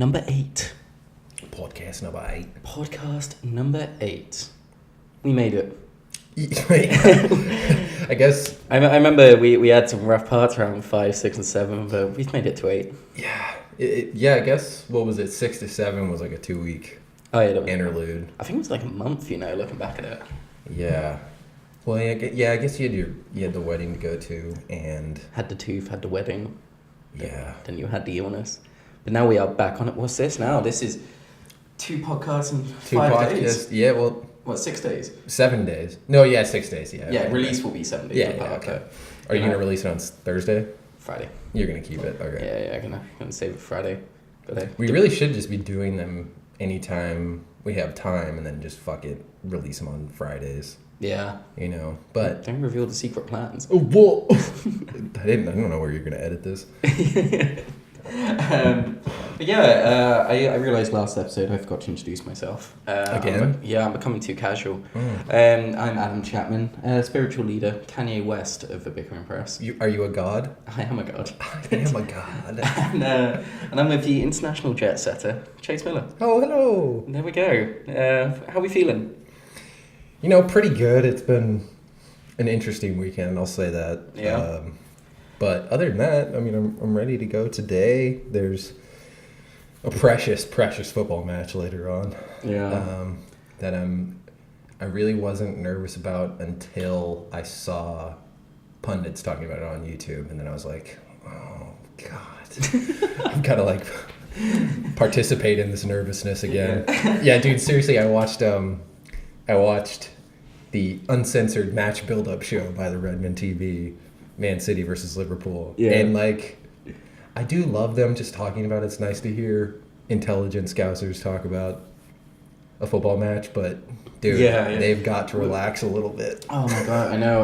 number 8. Podcast number 8. Podcast number 8. We made it. I guess. I remember we had some rough parts around 5, 6, and 7, but we've made it to 8. Yeah. I guess, what was it? 6 to 7 was like a 2-week interlude. I think it was like a month, looking back at it. Yeah. Well, I guess you had the wedding to go to, and had the tooth, had the wedding. Yeah. Then you had the illness. But now we are back on it. What's this now? This is 2 podcasts in 5 days. Yeah, well... What, 6 days? 7 days. No, yeah, 6 days, yeah. Yeah, release will be 7 days. Yeah, okay. Are you going to release it on Thursday? Friday. You're going to keep it? Okay. Yeah, I'm going to save it Friday. But we really should just be doing them anytime we have time, and then just fuck it, release them on Fridays. Yeah. But... Don't reveal the secret plans. Oh, whoa! I don't know where you're going to edit this. But yeah, I realised last episode I forgot to introduce myself. Again? I'm becoming too casual. I'm Adam Chapman, spiritual leader, Kanye West of the Bickering Press. Are you a god? I am a god. I am a god. And I'm with the international jet setter, Chase Miller. Oh, hello. There we go. How are we feeling? Pretty good. It's been an interesting weekend, I'll say that. Yeah. But other than that, I'm ready to go today. There's a precious football match later on. Yeah. That I really wasn't nervous about until I saw pundits talking about it on YouTube, and then I was like, oh God, I've got to participate in this nervousness again. Yeah, dude, seriously, I watched the uncensored match build-up show by the Redmond TV. Man City versus Liverpool. Yeah. And I do love them just talking about it. It's nice to hear intelligent Scousers talk about a football match, but dude, they've got to relax a little bit. Oh my God, I know.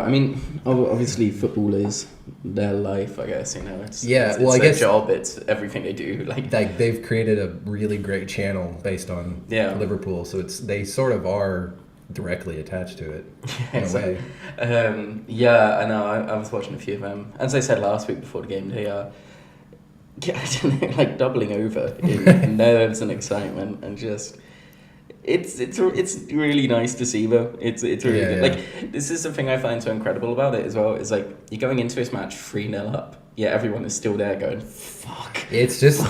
Obviously football is their life, I guess, It's I their guess job, it's everything they do. They've created a really great channel based on Liverpool, so they sort of are directly attached to it in a way. I know. I was watching a few of them. As I said last week before the game, they are doubling over in nerves and excitement, and just it's really nice to see though. It's really good. This is the thing I find so incredible about it as well. Is you're going into this match 3-0 up. Yeah, everyone is still there going, fuck. It's just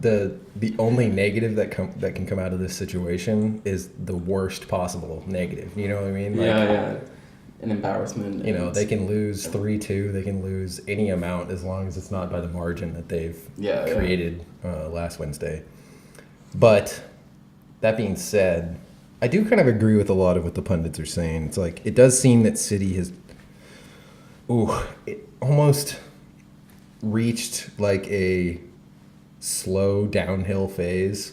the only negative that can come out of this situation is the worst possible negative. You know what I mean? An embarrassment. They can lose 3-2. They can lose any amount as long as it's not by the margin that they've created last Wednesday. But that being said, I do kind of agree with a lot of what the pundits are saying. It's it does seem that City has almost reached a slow downhill phase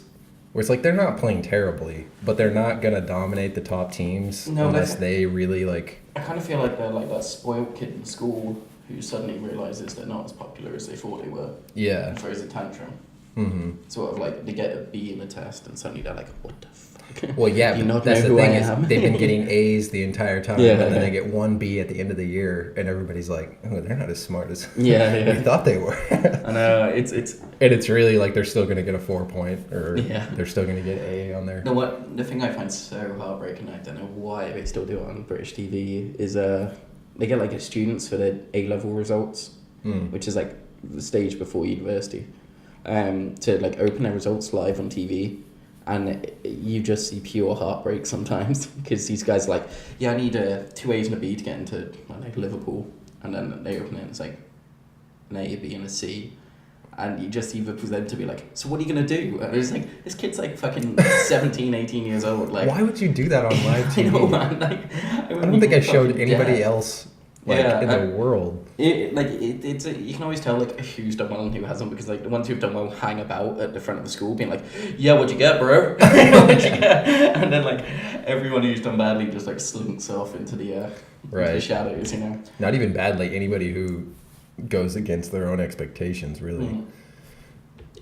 where it's they're not playing terribly, but they're not gonna dominate the top teams unless they really I kind of feel like they're like that spoiled kid in school who suddenly realizes they're not as popular as they thought they were. Yeah. And throws a tantrum. Mm-hmm. Sort of they get a B in the test and suddenly they're like, what the fuck? Well, yeah, but that's the thing is they've been getting A's the entire time, and then they get 1 B at the end of the year, and everybody's like, oh, they're not as smart as we thought they were. I know, it's and it's really they're still going to get a 4-point, or they're still going to get A on there. No, the thing I find so heartbreaking, I don't know why they still do it on British TV, is they get students for their A-level results, which is the stage before university, to open their results live on TV. And you just see pure heartbreak sometimes because these guys are I need 2 A's and a B to get into Liverpool, and then they open it and it's an A, a B, and a C, and you just either present to be so what are you gonna do? And it's this kid's fucking 17, 18 years old. Why would you do that on live TV? I know, man. I don't think I showed anybody else in the world. It's you can always tell who's done well and who hasn't, because the ones who've done well hang about at the front of the school being yeah, what'd you get, bro? What'd you get? And then everyone who's done badly just slinks off into the shadows, Not even badly, anybody who goes against their own expectations, really.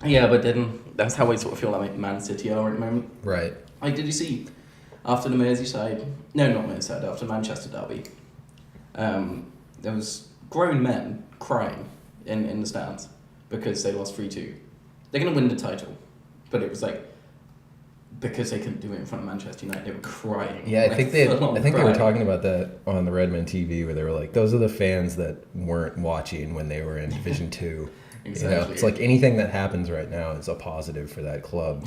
Yeah, but then that's how I sort of feel Man City are at the moment. Right. Did you see after the Merseyside? No, not Merseyside. After Manchester derby. There was grown men crying in the stands because they lost 3-2. They're going to win the title. but it was like, because they couldn't do it in front of Manchester United, they were crying. Yeah, I like, think they were talking about that on the Redmond TV, where they were like, those are the fans that weren't watching when they were in Division 2. Exactly. You know, it's like anything that happens right now is a positive for that club,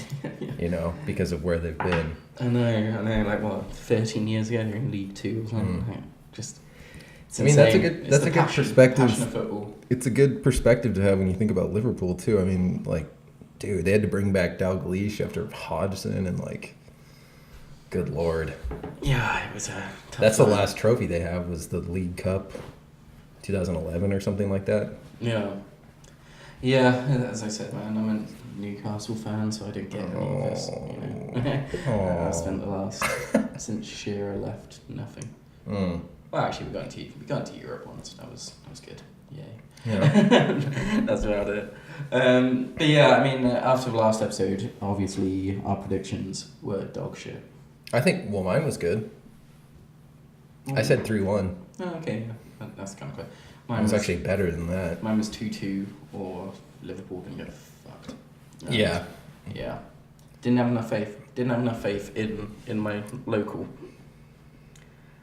you know, because of where they've been. I know, like what, 13 years ago they're in League 2 or something. Like, just, it's insane. That's a good perspective. Passion of football. It's a good perspective to have when you think about Liverpool too. I mean, like, dude, they had to bring back Dalglish after Hodgson, and like, good lord. Yeah, it was a tough That's time. the last trophy they have, was the League Cup 2011 or something like that. Yeah, as I said, man, I'm a Newcastle fan, so I don't get any of this. You know? I spent the last, since Shearer left, nothing. Well, actually, we got into Europe once. That was good. Yay. Yeah. That's about it. But yeah, I mean, after the last episode, obviously our predictions were dog shit. I think, well, mine was good. I said 3-1. Oh, okay, yeah. That's kind of clear. Mine was actually better than that. Mine was 2-2, or Liverpool didn't get fucked. Yeah. Yeah. Didn't have enough faith in my local.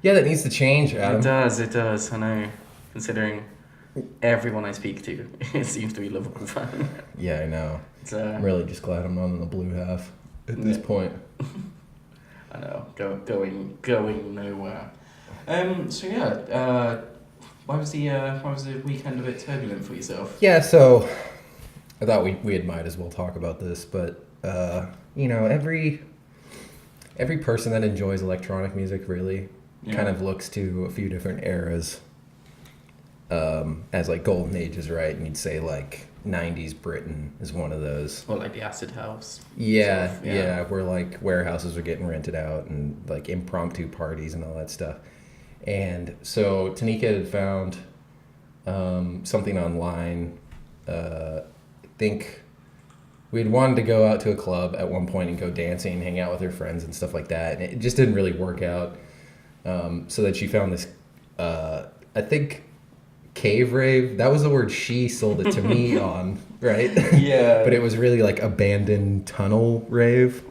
Yeah, that needs to change, Adam. It does, I know. Considering everyone I speak to, it seems to be Liverpool fan. Yeah, I know. I'm really just glad I'm not in the blue half at this point. I know, going nowhere. So yeah, why was the weekend a bit turbulent for yourself? Yeah, so I thought we might as well talk about this, but you know, every person that enjoys electronic music really kind of looks to a few different eras as like golden ages, right? And you'd say like 90s Britain is one of those. Or like the acid house. Yeah, stuff, yeah, where like warehouses are getting rented out and like impromptu parties and all that stuff. And so Tanika had found something online. I think we had wanted to go out to a club at one point and go dancing, hang out with her friends and stuff like that. And it just didn't really work out. So that she found this, I think, cave rave. That was the word she sold it to me on, right? Yeah. But it was really like abandoned tunnel rave.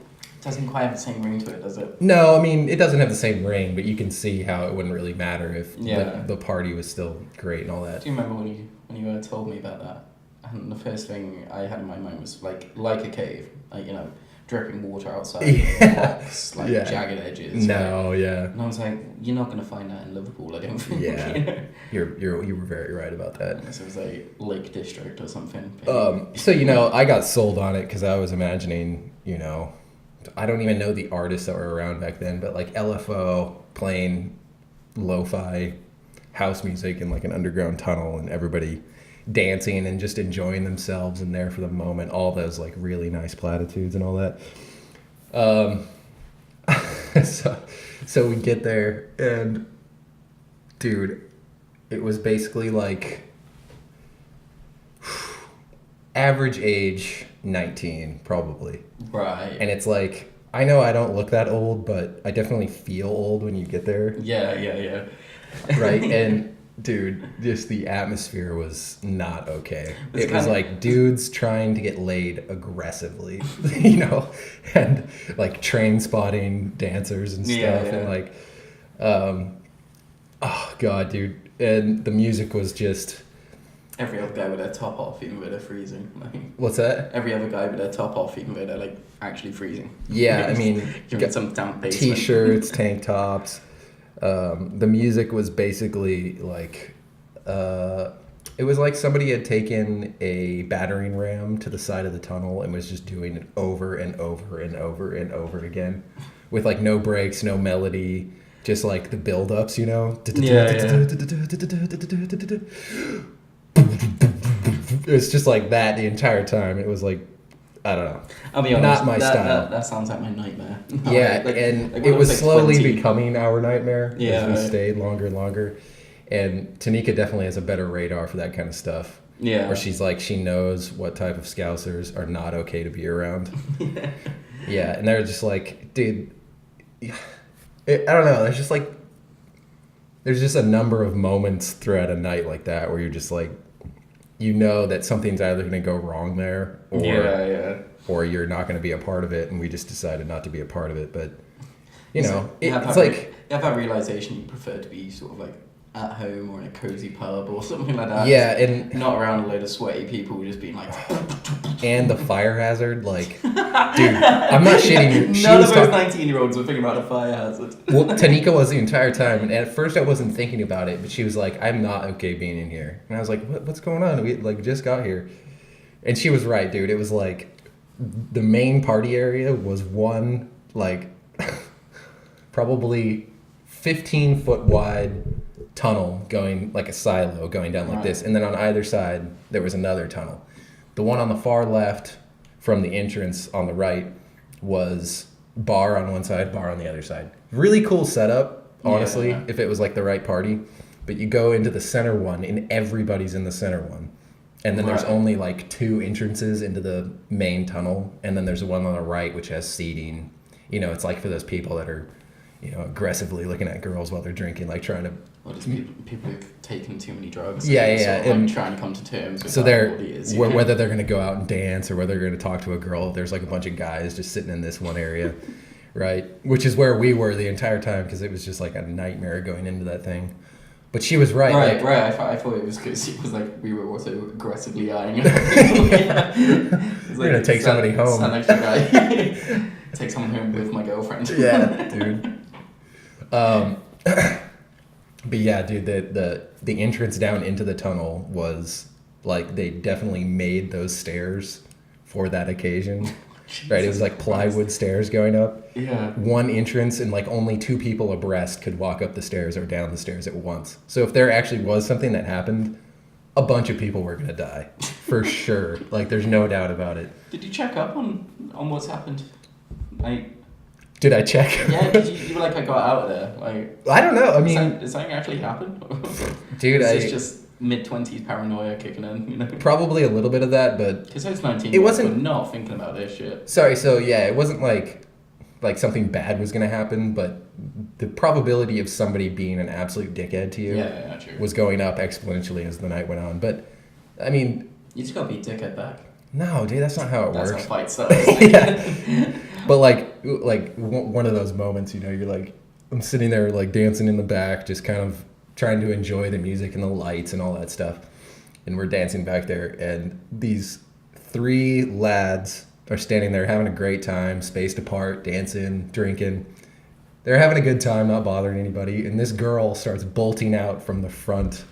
Doesn't quite have the same ring to it, does it? No, I mean, it doesn't have the same ring, but you can see how it wouldn't really matter if the party was still great and all that. Do you remember when you told me about that? And the first thing I had in my mind was like a cave, like, you know, dripping water outside, rocks, like jagged edges. No, right? yeah. And I was like, you're not gonna find that in Liverpool, I don't think. Yeah, you were very right about that. Unless it was like Lake District or something. So you know, I got sold on it because I was imagining, you know, I don't even know the artists that were around back then, but like LFO playing lo-fi house music in like an underground tunnel and everybody dancing and just enjoying themselves and there for the moment, all those like really nice platitudes and all that. So we get there and dude, it was basically like average age 19 probably. Right. And it's like, I know I don't look that old, but I definitely feel old when you get there. Yeah. Right? And dude, just the atmosphere was not okay. It was like dudes trying to get laid aggressively, you know, and like train spotting dancers and stuff. Yeah. And like, oh God, dude. And the music was just... Every other guy with their top off, even though they're freezing. Like, what's that? Every other guy with their top off, even though they're like actually freezing. Yeah, I mean, you got some damp basement. T-shirts, tank tops. The music was basically like, it was like somebody had taken a battering ram to the side of the tunnel and was just doing it over and over and over and over again, with like no breaks, no melody, just like the build-ups, you know. It's just like that the entire time. It was like, I don't know. I'll be honest, not my style. That sounds like my nightmare. Yeah, and it was slowly becoming our nightmare as we right. stayed longer and longer. And Tanika definitely has a better radar for that kind of stuff. Yeah. Where she's like, she knows what type of Scousers are not okay to be around. Yeah, and they're just like, dude, I don't know. There's just a number of moments throughout a night like that where you're just like, you know that something's either going to go wrong there, or you're not going to be a part of it, and we just decided not to be a part of it. But it's like you have that realization you prefer to be sort of like at home or in a cozy pub or something like that. Yeah, and not around a load of sweaty people just being like. And the fire hazard, like, dude, I'm not shitting you. None of those 19-year-olds were thinking about a fire hazard. Well, Tanika was the entire time, and at first I wasn't thinking about it, but she was like, "I'm not okay being in here," and I was like, "What's going on? We just got here," and she was right, dude. It was like the main party area was one like probably 15-foot wide tunnel going like a silo going down like this, and then on either side there was another tunnel. The one on the far left from the entrance on the right was bar on one side, bar on the other side. Really cool setup, honestly, if it was like the right party. But you go into the center one and everybody's in the center one. And then there's only like 2 entrances into the main tunnel. And then there's one on the right which has seating. You know, it's like for those people that are, you know, aggressively looking at girls while they're drinking, like trying to... Well, just people who've taken too many drugs. And trying to come to terms with so whether they're going to go out and dance or whether they're going to talk to a girl, there's like a bunch of guys just sitting in this one area, right? Which is where we were the entire time because it was just like a nightmare going into that thing. But she was right. Right. I thought it was because it was like we were also aggressively eyeing it. We're going to take somebody home. Stand next to a guy. Take someone home with my girlfriend. Yeah, dude. But yeah, dude, the entrance down into the tunnel was like they definitely made those stairs for that occasion. Right, it was like plywood stairs going up. Yeah. One entrance and like only 2 people abreast could walk up the stairs or down the stairs at once. So if there actually was something that happened, a bunch of people were gonna die for sure. Like there's no doubt about it. Did you check up on what's happened? Like. Did I check? Yeah, because you were like, I got out of there. Like, I don't know. I mean, did something actually happen? Dude, it's just mid-20s paranoia kicking in, you know? Probably a little bit of that, but because I was 19. It wasn't. We're not thinking about this shit. Sorry. So yeah, it wasn't like something bad was gonna happen, but the probability of somebody being an absolute dickhead to you true. was going up exponentially as the night went on. But I mean, you just gotta be dickhead back. No, dude, that's not how it works. That's how fight starts. Yeah. But like one of those moments, you know, you're like, I'm sitting there like dancing in the back, just kind of trying to enjoy the music and the lights and all that stuff. And we're dancing back there, and these 3 lads are standing there having a great time, spaced apart, dancing, drinking. They're having a good time, not bothering anybody. And this girl starts bolting out from the front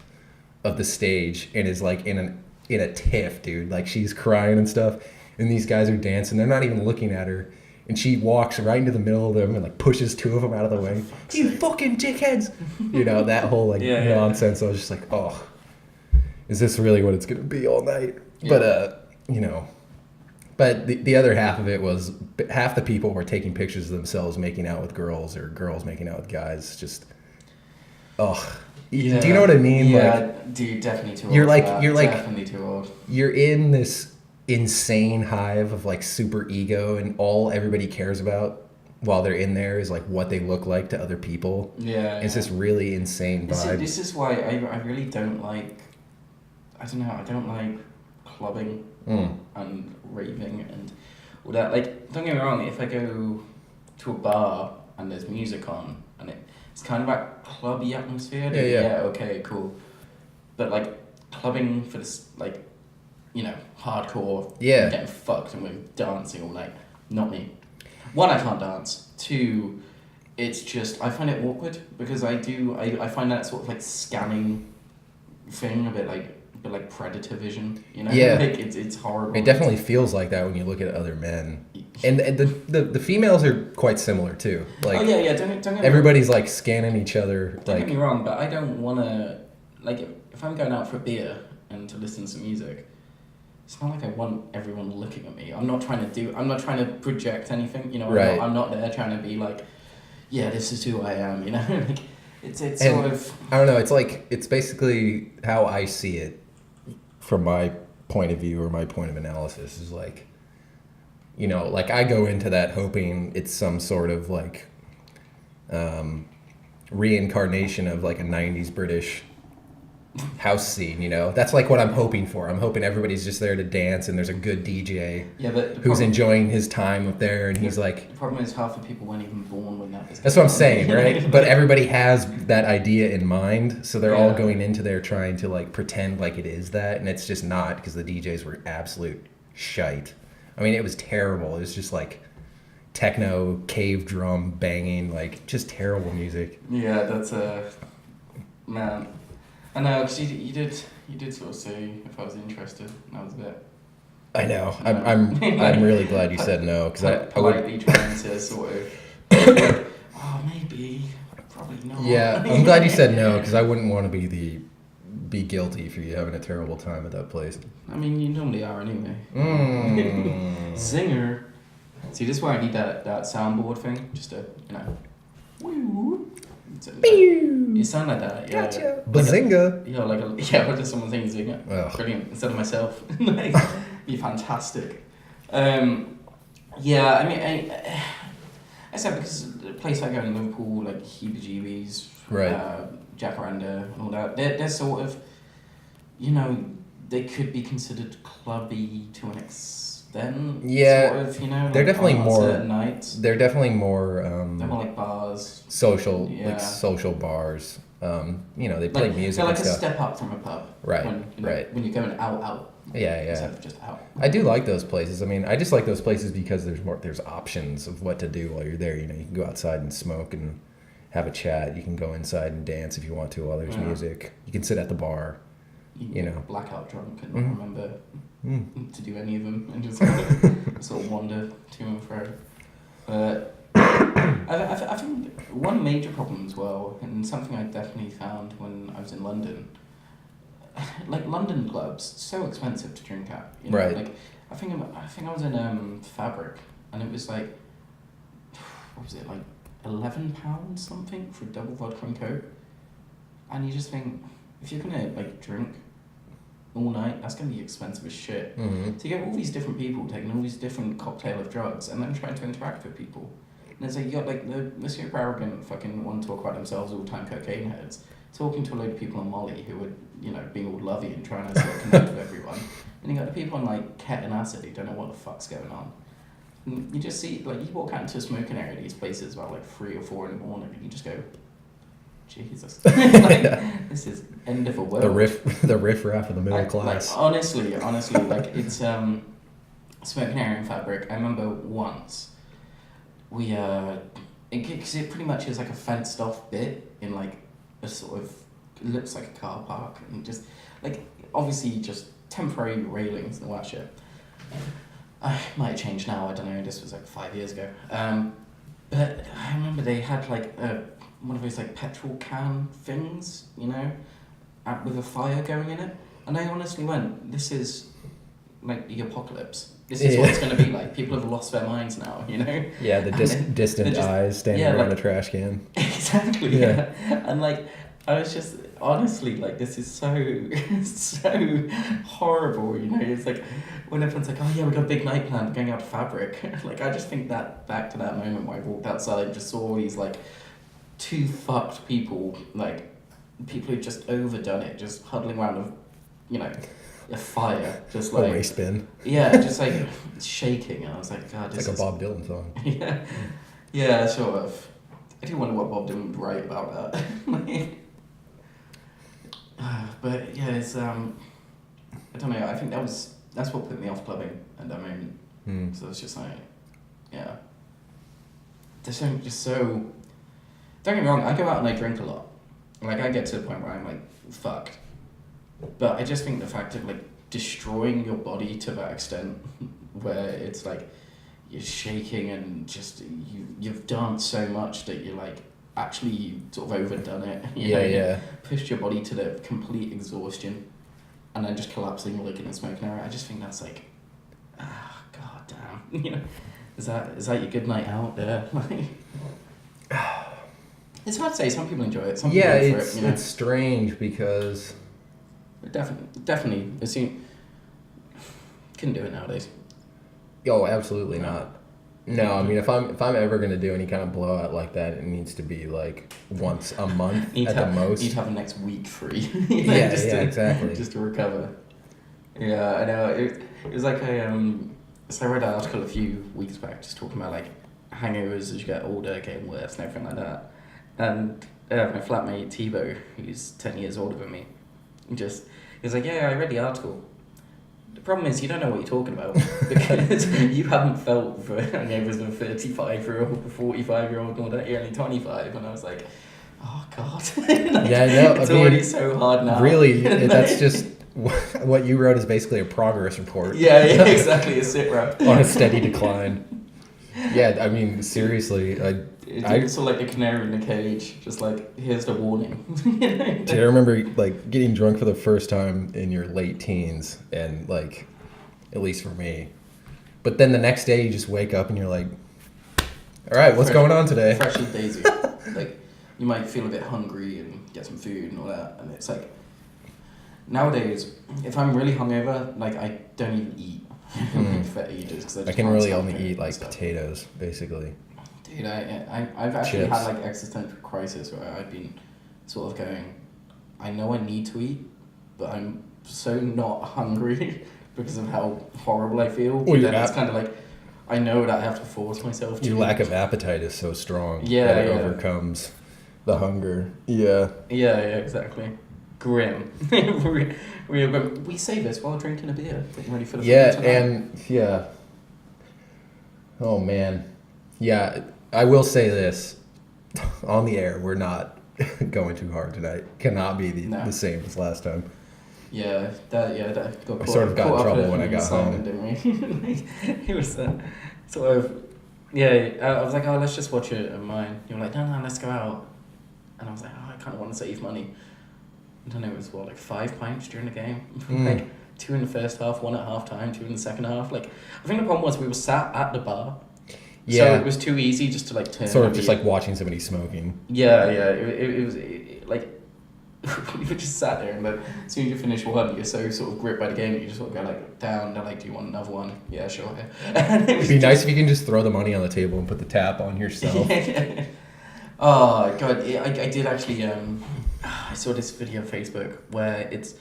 of the stage and is like in a tiff, dude. Like she's crying and stuff. And these guys are dancing. They're not even looking at her. And she walks right into the middle of them and like pushes 2 of them out of the way. You fucking dickheads! You know, that whole like nonsense. I was just like, oh, is this really what it's gonna be all night? Yeah. But you know, but the other half of it was half the people were taking pictures of themselves making out with girls or girls making out with guys. Just, oh, yeah. Do you know what I mean? Yeah, like, dude, definitely too old. You're like definitely too old. You're in this insane hive of like super ego, and all everybody cares about while they're in there is like what they look like to other people. Yeah, it's this really insane vibe. This is why I really don't like. I don't like clubbing and raving and all that. Like, don't get me wrong. If I go to a bar and there's music on and it's kind of that clubby atmosphere. Yeah. Okay, cool. But like clubbing for this, like, you know, hardcore. Yeah. Getting fucked and we're dancing all night. Not me. 1, I can't dance. 2, it's just I find it awkward because I find that sort of like scanning thing a bit like predator vision, you know? Yeah. Like it's horrible. It definitely feels like that when you look at other men. And the females are quite similar too. Like, oh yeah, don't get everybody's like scanning each other. Don't get me wrong, but I don't wanna, like, if I'm going out for a beer and to listen to some music, it's not like I want everyone looking at me. I'm not trying to project anything, you know. Right. I'm not there trying to be like, yeah, this is who I am, you know. Like, it's sort of, I don't know. It's like, it's basically how I see it from my point of view or my point of analysis is like, you know, like I go into that hoping it's some sort of like reincarnation of like a 90s British house scene, you know? That's like what I'm hoping for. I'm hoping everybody's just there to dance and there's a good DJ who's enjoying his time up there and he's like... The problem is half the people weren't even born when that was That's what I'm saying, right? But everybody has that idea in mind, so they're all going into there trying to like pretend like it is that, and it's just not, because the DJs were absolute shite. I mean, it was terrible. It was just like techno, cave drum banging, like just terrible music. Yeah, that's man. I know, because you did sort of say if I was interested, and I was a bit. I know. I'm really glad you said no, because I politely trying to sort of. Oh, maybe, probably not. Yeah, I'm glad you said no, because I wouldn't want to be guilty for you having a terrible time at that place. I mean, you normally are anyway. Singer. See, this is why I need that soundboard thing, just to, you know. Woo. You sound like that, yeah. Gotcha. Bazinga. Yeah, what does someone think Zinger? Brilliant. Instead of myself. Like, be fantastic. Yeah, I mean, I said because the place I go in Liverpool, like Heebie-Jeebies, Jacaranda, and all that, they're sort of, you know, they could be considered clubby to an extent. Yeah, sort of, you know. They're like definitely more. Certain nights. They're definitely more. They're more like bars. Social, like social bars. You know, they play music. They're like and a stuff. step up from a pub. Right. When you're going out. Yeah. Instead of just out. I do like those places. I mean, I just like those places because there's options of what to do while you're there. You know, you can go outside and smoke and have a chat. You can go inside and dance if you want to while there's music. You can sit at the bar. You know, blackout drunk and not remember to do any of them, and just kind of sort of wander to and fro. But I think one major problem as well, and something I definitely found when I was in London, like London clubs, so expensive to drink at. You know? Right. Like I think I was in Fabric, and it was like, what was it, like £11 something for a double vodka and coke, and you just think, if you're gonna like drink all night, that's gonna be expensive as shit. Mm-hmm. So you get all these different people taking all these different cocktail of drugs and then trying to interact with people. And it's like you got like the super arrogant fucking want to talk about themselves all the time cocaine heads talking to a load of people on Molly who would, you know, being all lovey and trying to sort of connect with everyone. And you got the people on like ket and acid who don't know what the fuck's going on. And you just see, like, you walk out into a smoking area at these places about like 3 or 4 in the morning and you just go, Jesus. Like, this is end of a world. The riff-raff of the middle class. Like, honestly, like, it's smoking area in Fabric. I remember once we because it pretty much is like a fenced off bit in like a sort of, it looks like a car park, and just like obviously just temporary railings and all that shit. I might have changed now, I don't know, this was like 5 years ago. But I remember they had like one of those like petrol can things, you know, with a fire going in it. And I honestly went, this is like the apocalypse. This is what it's going to be like. People have lost their minds now, you know? Yeah, the distant eyes standing around the trash can. Exactly, yeah. And like, I was just, honestly, like, this is so horrible, you know? It's like, when everyone's like, oh yeah, we got a big night planned, going out to Fabric. Like, I just think that back to that moment where I walked outside and just saw all these, like, 2 fucked people, like, people who've just overdone it, just huddling around you know, a fire, just like... A race bin. Yeah, just like shaking, and I was like, God, it's like a Bob Dylan song. Yeah, sort of. I do wonder what Bob Dylan would write about that. But yeah, it's I don't know. I think that's what put me off clubbing at that moment. So it's just like, yeah, just so. Don't get me wrong. I go out and I drink a lot. Like I get to the point where I'm like fucked. But I just think the fact of like destroying your body to that extent, where it's like you're shaking and just you've danced so much that you're like actually sort of overdone it. You know, pushed your body to the complete exhaustion, and then just collapsing like in a smoking area. I just think that's like, god damn. You know, is that your good night out there? It's hard to say. Some people enjoy it. Some people go for it. You know? It's strange because. Definitely. Couldn't do it nowadays. Oh, absolutely not. No, I mean if I'm ever gonna do any kind of blowout like that, it needs to be like once a month at the most. Need to have the next week free. Exactly. Just to recover. Yeah, I know. It was like so I read an article a few weeks back just talking about like hangovers as you get older, getting worse and everything like that. And my flatmate Tebow, who's 10 years older than me, he was like, yeah, I read the article. The problem is you don't know what you're talking about because you haven't felt for hangovers of a 35-year-old, a 45-year-old, nor that you're only 25. And I was like, oh God. Yeah, no, it's already so hard now. Really, that's just what you wrote is basically a progress report. Yeah, exactly, a sit rep. On a steady decline. Yeah, I mean, seriously. It's sort of like a canary in a cage, just like, here's the warning. Dude, I remember like getting drunk for the first time in your late teens, and like, at least for me. But then the next day you just wake up and you're like, all right, what's going on today? Fresh as daisy. Like, you might feel a bit hungry and get some food and all that, and it's like, nowadays, if I'm really hungover, like, I don't even eat fat eaters, because I can really only eat like potatoes, basically. Dude, I've actually had like existential crisis where I've been sort of going, I know I need to eat, but I'm so not hungry because of how horrible I feel. Well, then it's kind of like, I know that I have to force myself to. Your lack of appetite is so strong that it overcomes the hunger. Yeah. Yeah, exactly. Grim. We say this while drinking a beer. Getting ready for the Oh man. Yeah, I will say this. On the air, we're not going too hard tonight. Cannot be the same as last time. Yeah, that got I sort of got in trouble when I got home. Didn't we? It was sort of, I was like, oh, let's just watch it of mine. You were like, no, let's go out. And I was like, oh, I kind of want to save money. I don't know, it was like 5 pints during the game. Like 2 in the first half, 1 at half time, 2 in the second half. Like, I think the problem was we were sat at the bar. Yeah. So it was too easy just to like turn. Sort of just like watching somebody smoking. Yeah. It was like, we were just sat there, and then as soon as you finish one, you're so sort of gripped by the game that you just sort of go like down. They're like, do you want another one? Yeah, sure. It'd be nice if you can just throw the money on the table and put the tap on yourself. Oh God, I did actually. I saw this video on Facebook where it's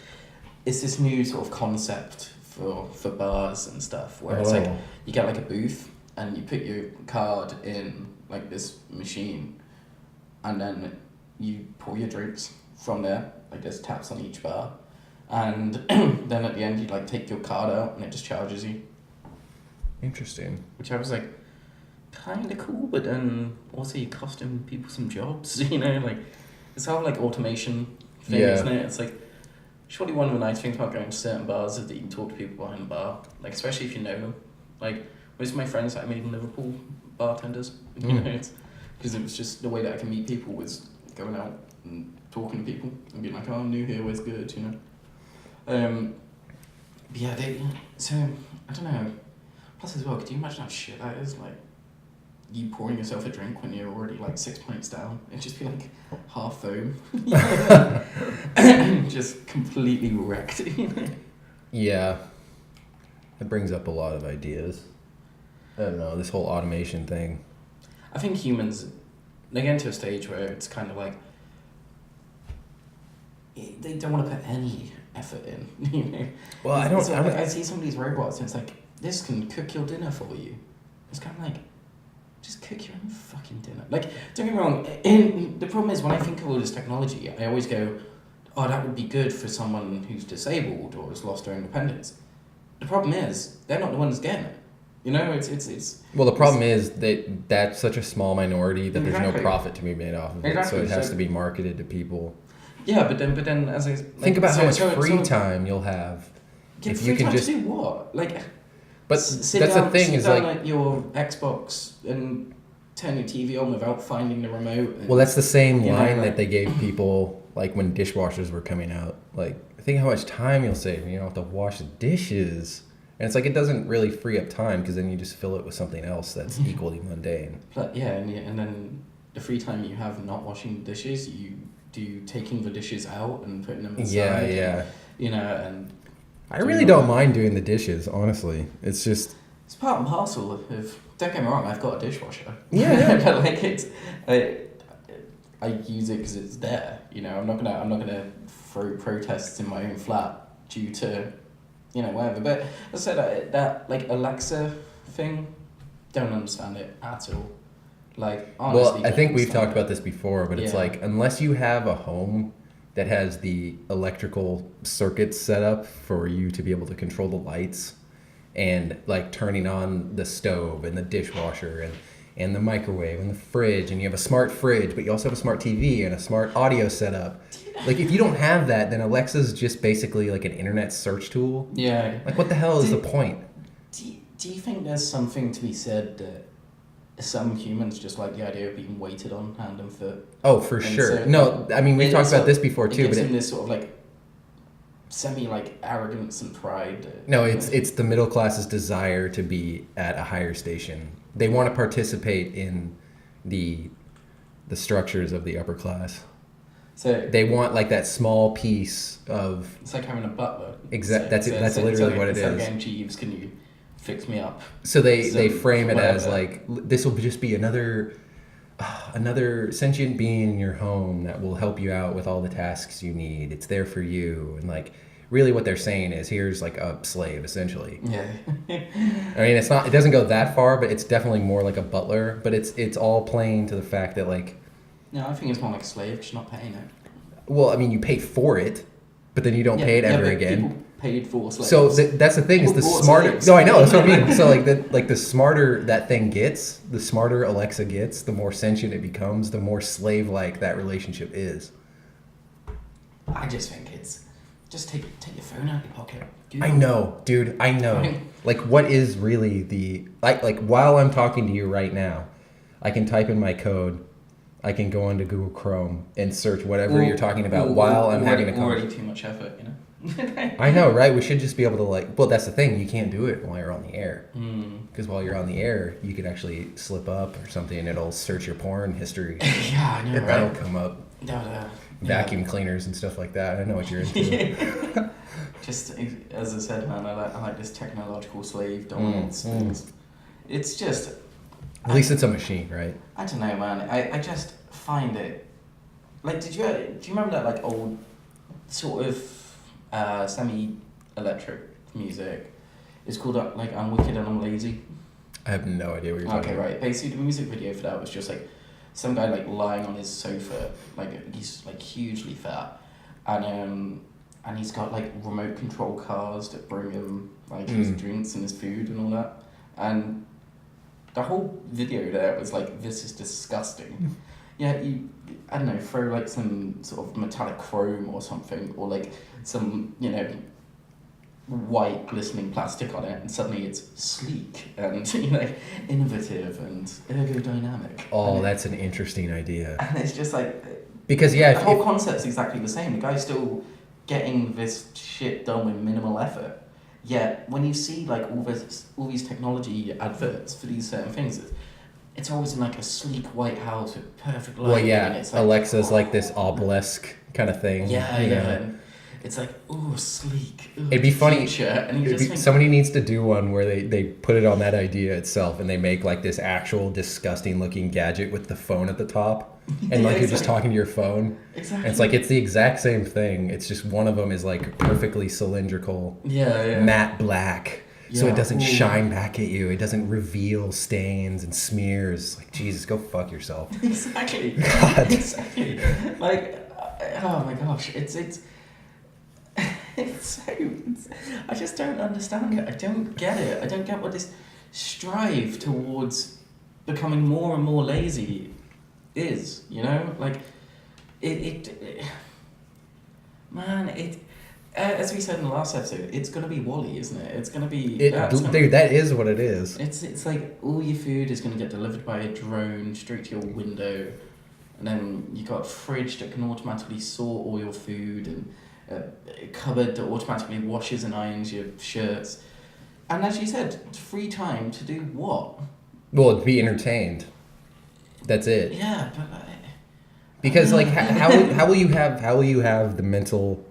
this new sort of concept for bars and stuff where it's like you get like a booth and you put your card in like this machine, and then you pour your drinks from there. Like there's taps on each bar, and then at the end you like take your card out and it just charges you. Interesting. Which I was like, kind of cool, but then also you're costing people some jobs. You know, like it's all like automation thing, isn't it? It's like, surely one of the nice things about going to certain bars is that you can talk to people behind the bar, like especially if you know them. Like most of my friends that I made in Liverpool, bartenders, you know, it's because it was just the way that I can meet people was going out and talking to people and being like, oh, I'm new here, where's good, you know. Yeah, so I don't know. Plus as well, could you imagine how shit that is? Like you pouring yourself a drink when you're already like 6 pints down. It'd just be like half foam. Just completely wrecked. You know? Yeah. It brings up a lot of ideas. I don't know, this whole automation thing. I think humans, they get into a stage where it's kind of like, they don't want to put any effort in, you know? Well, I see some of these robots and it's like, this can cook your dinner for you. It's kind of like, just cook your own fucking dinner. Like, don't get me wrong, the problem is when I think of all this technology, I always go, oh, that would be good for someone who's disabled or has lost their independence. The problem is, they're not the ones getting it. You know, it's well, the problem is that that's such a small minority that there's no profit to be made off of it, so it has to be marketed to people. Yeah, but then as I think about how much free time you'll have if you can just do what, like. But that's the thing is like at your Xbox and turn your TV on without finding the remote. Well, that's the same line that they gave people like when dishwashers were coming out. Like, think how much time you'll save. You don't have to wash the dishes. And it's like it doesn't really free up time because then you just fill it with something else that's equally mundane. But yeah, and then the free time you have not washing the dishes, you do taking the dishes out and putting them aside. Yeah. You know, and I really don't mind doing the dishes, honestly. It's just it's part and parcel of Don't get me wrong, I've got a dishwasher. Yeah. But like I use it because it's there. You know, I'm not gonna throw protests in my own flat due to, you know, whatever. But as I said, that like Alexa thing, don't understand it at all. Like, honestly, well, I think we've talked about this before, but it's Yeah. like, unless you have a home that has the electrical circuits set up for you to be able to control the lights and like turning on the stove and the dishwasher and the microwave and the fridge, and you have a smart fridge, but you also have a smart TV and a smart audio setup. Like, if you don't have that, then Alexa's just basically like an internet search tool. Yeah. Like, what the hell is the point? Do you think there's something to be said that some humans just like the idea of being waited on hand and foot? Oh, for And sure. so, No, I mean, we've talked about this before it too, gives but him this sort of like semi like arrogance and pride. no, it's the middle class's desire to be at a higher station. They want to participate in the structures of the upper class. So They want like that small piece of it's like having a butler. That's it. That's literally what it it's like is. going, Jeeves, can you fix me up? So they frame it as whatever. like, this will just be another sentient being in your home that will help you out with all the tasks you need. It's there for you. And like, really what they're saying is, here's like a slave, essentially. Yeah. I mean, it doesn't go that far, but it's definitely more like a butler. But it's all playing to the fact that like, No, I think it's more like a slave, just not paying it. well, I mean, you pay for it, but then you don't pay it ever but again. People paid for slaves. So that's the thing, is the People bought smarter. slaves. No, I know, that's what I mean. So like the smarter that thing gets, the smarter Alexa gets, the more sentient it becomes, the more slave-like that relationship is. I just think it's just take your phone out of your pocket. I know, dude. I know. Right. Like, what is really the like while I'm talking to you right now, I can type in my code. I can go into Google Chrome and search whatever you're talking about while I'm having a conversation. Already too much effort, you know. I know, right? We should just be able to like. Well, that's the thing. You can't do it while you're on the air. Because while you're on the air, you could actually slip up or something, and it'll search your porn history. Yeah, I know, That'll right? come up. Yeah. Vacuum cleaners and stuff like that. I know what you're into. Just as I said, man, I like this technological slave dominance things. It's just. At least it's a machine, right? I don't know, man. I just find it. Like, do you remember that like old sort of semi-electric music? It's called like I'm Wicked and I'm Lazy. I have no idea what you're talking about. Okay, right. Basically, the music video for that was just like some guy like lying on his sofa, like he's like hugely fat, and he's got like remote control cars that bring him like his drinks and his food and all that, and the whole video there was like, this is disgusting. Yeah, I don't know, throw like some sort of metallic chrome or something, or like some, you know, white glistening plastic on it, and suddenly it's sleek and, you know, innovative and ergodynamic. Oh, and that's an interesting idea. and it's just like, Because yeah, the whole concept's exactly the same. The guy's still getting this shit done with minimal effort. Yet when you see like all these technology adverts for these certain things, it's always in like a sleek white house with perfect lighting. well, yeah, and it's like, Alexa's like this obelisk kind of thing. Yeah, you yeah. know. And it's like, ooh, sleek. Ooh, It'd be funny. future. And you just think, Somebody needs to do one where they put it on that idea itself, and they make like this actual disgusting looking gadget with the phone at the top, and like Yeah, you're just exactly. talking to your phone. Exactly. And it's like, it's the exact same thing. It's just one of them is like perfectly cylindrical, yeah. matte black. So Yeah, it doesn't ooh. shine back at you. It doesn't reveal stains and smears. Like, Jesus, go fuck yourself. Exactly. God. Exactly. Like, oh my gosh, it's I just don't understand it. I don't get it. I don't get what this strive towards becoming more and more lazy is, you know? Like, as we said in the last episode, it's gonna be WALL-E, isn't it? It's gonna be... Dude, that is what it is. It's like all your food is going to get delivered by a drone straight to your window, and then you got a fridge that can automatically sort all your food, and a cupboard that automatically washes and irons your shirts. And as you said, free time to do what? Well, to be entertained. That's it. Yeah, but Because like how will you have the mental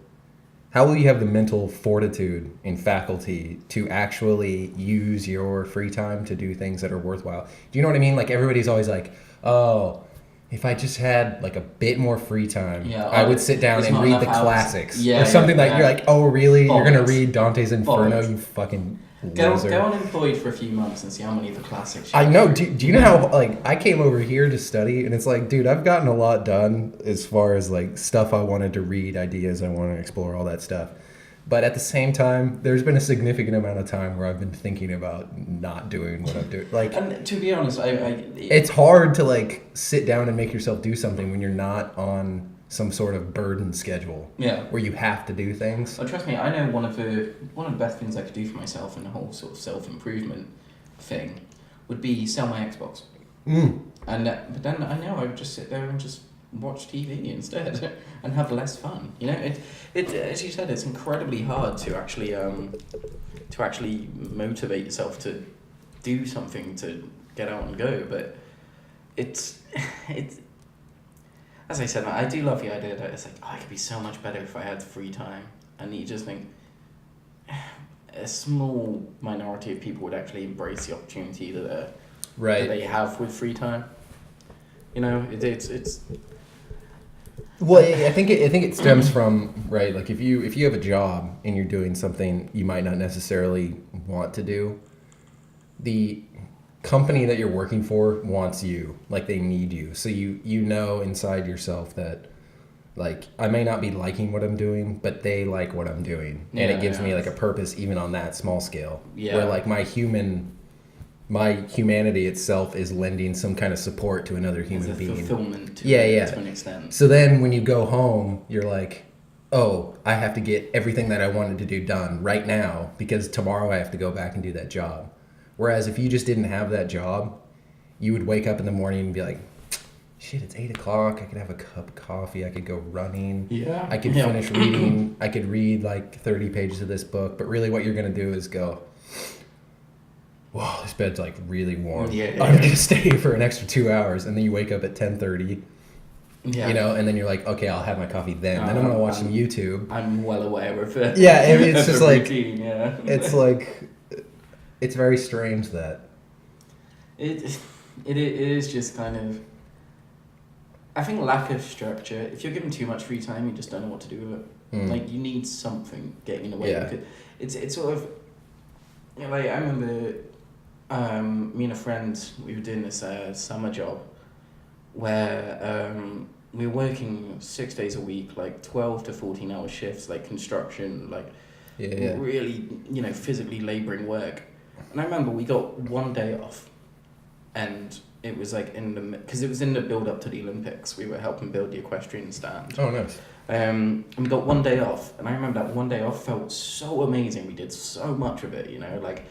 how will you have the mental fortitude and faculty to actually use your free time to do things that are worthwhile? Do you know what I mean? Like, everybody's always like, oh, if I just had like a bit more free time, I would sit down and read the classics or something like you're like, oh really? You're gonna read Dante's Inferno? You fucking loser. Go unemployed for a few months and see how many of the classics. I know. Do you know how like I came over here to study and it's like, dude, I've gotten a lot done as far as like stuff I wanted to read, ideas I want to explore, all that stuff. But at the same time, there's been a significant amount of time where I've been thinking about not doing what I'm doing. Like, and to be honest, it's hard to like sit down and make yourself do something when you're not on some sort of burden schedule. Yeah. Where you have to do things. Well, trust me, I know one of the best things I could do for myself in the whole sort of self-improvement thing would be sell my Xbox. And but then I know I would just sit there and just watch TV instead and have less fun. You know, it as you said, it's incredibly hard to actually motivate yourself to do something, to get out and go. But it's as I said, I do love the idea that it's like, I could be so much better if I had free time. And you just think a small minority of people would actually embrace the opportunity that they have with free time. You know, it's. Well, I think it stems from, right, like if you have a job and you're doing something you might not necessarily want to do, the company that you're working for wants you, like they need you. So you know inside yourself that like I may not be liking what I'm doing, but they like what I'm doing. And it gives me like a purpose even on that small scale. Yeah. Where like my humanity itself is lending some kind of support to another human being. Fulfillment to an extent. So then when you go home, you're like, oh, I have to get everything that I wanted to do done right now because tomorrow I have to go back and do that job. Whereas if you just didn't have that job, you would wake up in the morning and be like, shit, it's 8 o'clock. I could have a cup of coffee. I could go running. Yeah. I could finish reading. I could read like 30 pages of this book. But really what you're going to do is go, whoa, this bed's like really warm. I'm going to stay here for an extra 2 hours. And then you wake up at 10:30. Yeah. You know, and then you're like, okay, I'll have my coffee then. Then I'm going to watch some YouTube. I'm well aware of it. Yeah, it's just like, routine, it's like, it's very strange that. It is just kind of, I think lack of structure. If you're given too much free time, you just don't know what to do with it. Like, you need something getting in the way. Yeah. It's sort of, you know, like, I remember me and a friend, we were doing this summer job where we were working 6 days a week, like 12 to 14 hour shifts, like construction, like really, you know, physically labouring work. And I remember we got one day off, and it was like because it was in the build up to the Olympics. We were helping build the equestrian stand. Oh, nice. And we got one day off, and I remember that one day off felt so amazing. We did so much of it, you know, like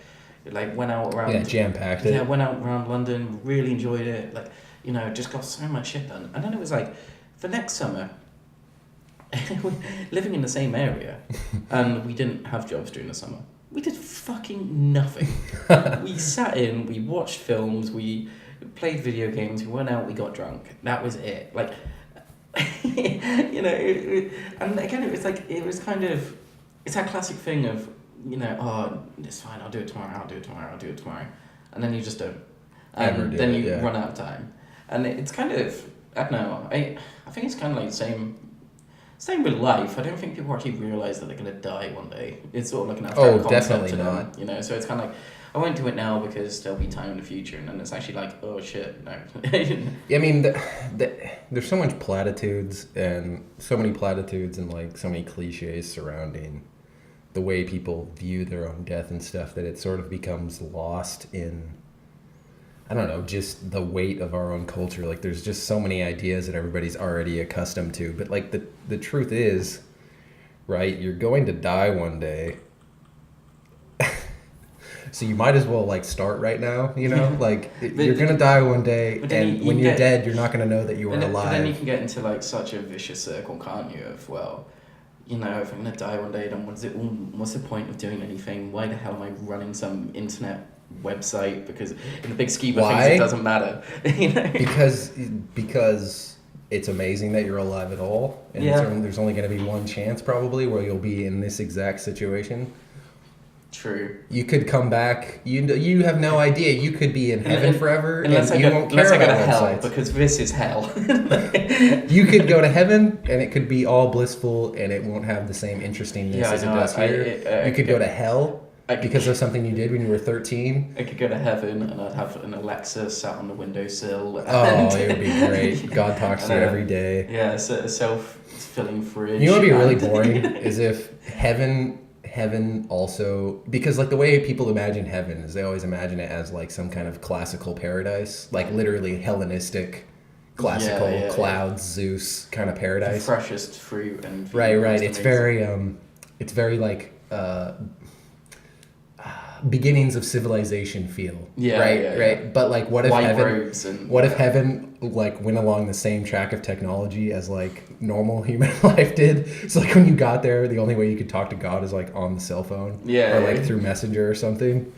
went out around. Yeah, jam-packed it. Yeah, went out around London, really enjoyed it. Like, you know, just got so much shit done. And then it was like, for next summer, living in the same area, and we didn't have jobs during the summer. We did fucking nothing. We sat in, we watched films, we played video games, we went out, we got drunk. That was it. Like, you know, and again, it was like, it was kind of, it's that classic thing of, you know, oh, it's fine, I'll do it tomorrow. And then you just don't. And then you run out of time. And it's kind of, I don't know, I think it's kind of like the same with life. I don't think people actually realise that they're going to die one day. It's sort of like an abstract concept definitely to them, not. you know. So it's kind of like, I won't do it now because there'll be time in the future, and then it's actually like, oh shit, no. I mean, there's so much platitudes and so many like so many cliches surrounding the way people view their own death and stuff that it sort of becomes lost in, I don't know, just the weight of our own culture. Like, there's just so many ideas that everybody's already accustomed to. But, like, the truth is, right, you're going to die one day. So you might as well, like, start right now, you know? Like, you're going to die one day, and when you're dead, you're not going to know that you were alive. But then you can get into, like, such a vicious circle, can't you, of, well, you know, if I'm going to die one day, then what's the point of doing anything? Why the hell am I running some internet website? Because in the big scheme of things, it doesn't matter. You know? Because it's amazing that you're alive at all, and there's only going to be one chance probably where you'll be in this exact situation. True. You could come back. You have no idea. You could be in heaven forever, and you won't care about hell websites. Because this is hell. You could go to heaven, and it could be all blissful, and it won't have the same interestingness as it does here. You could go to hell because of something you did when you were 13. I could go to heaven, and I'd have an Alexa sat on the windowsill. Oh, it would be great. God talks to you every day. Yeah, it's a self-filling fridge. You know what would be really boring is if heaven also, because like the way people imagine heaven is they always imagine it as like some kind of classical paradise, like literally Hellenistic classical clouds, Zeus kind of paradise. The freshest fruit and right. It's very like beginnings of civilization feel. Right. But like, what if heaven like went along the same track of technology as like normal human life did? So like when you got there, the only way you could talk to God is like on the cell phone, or like through Messenger or something.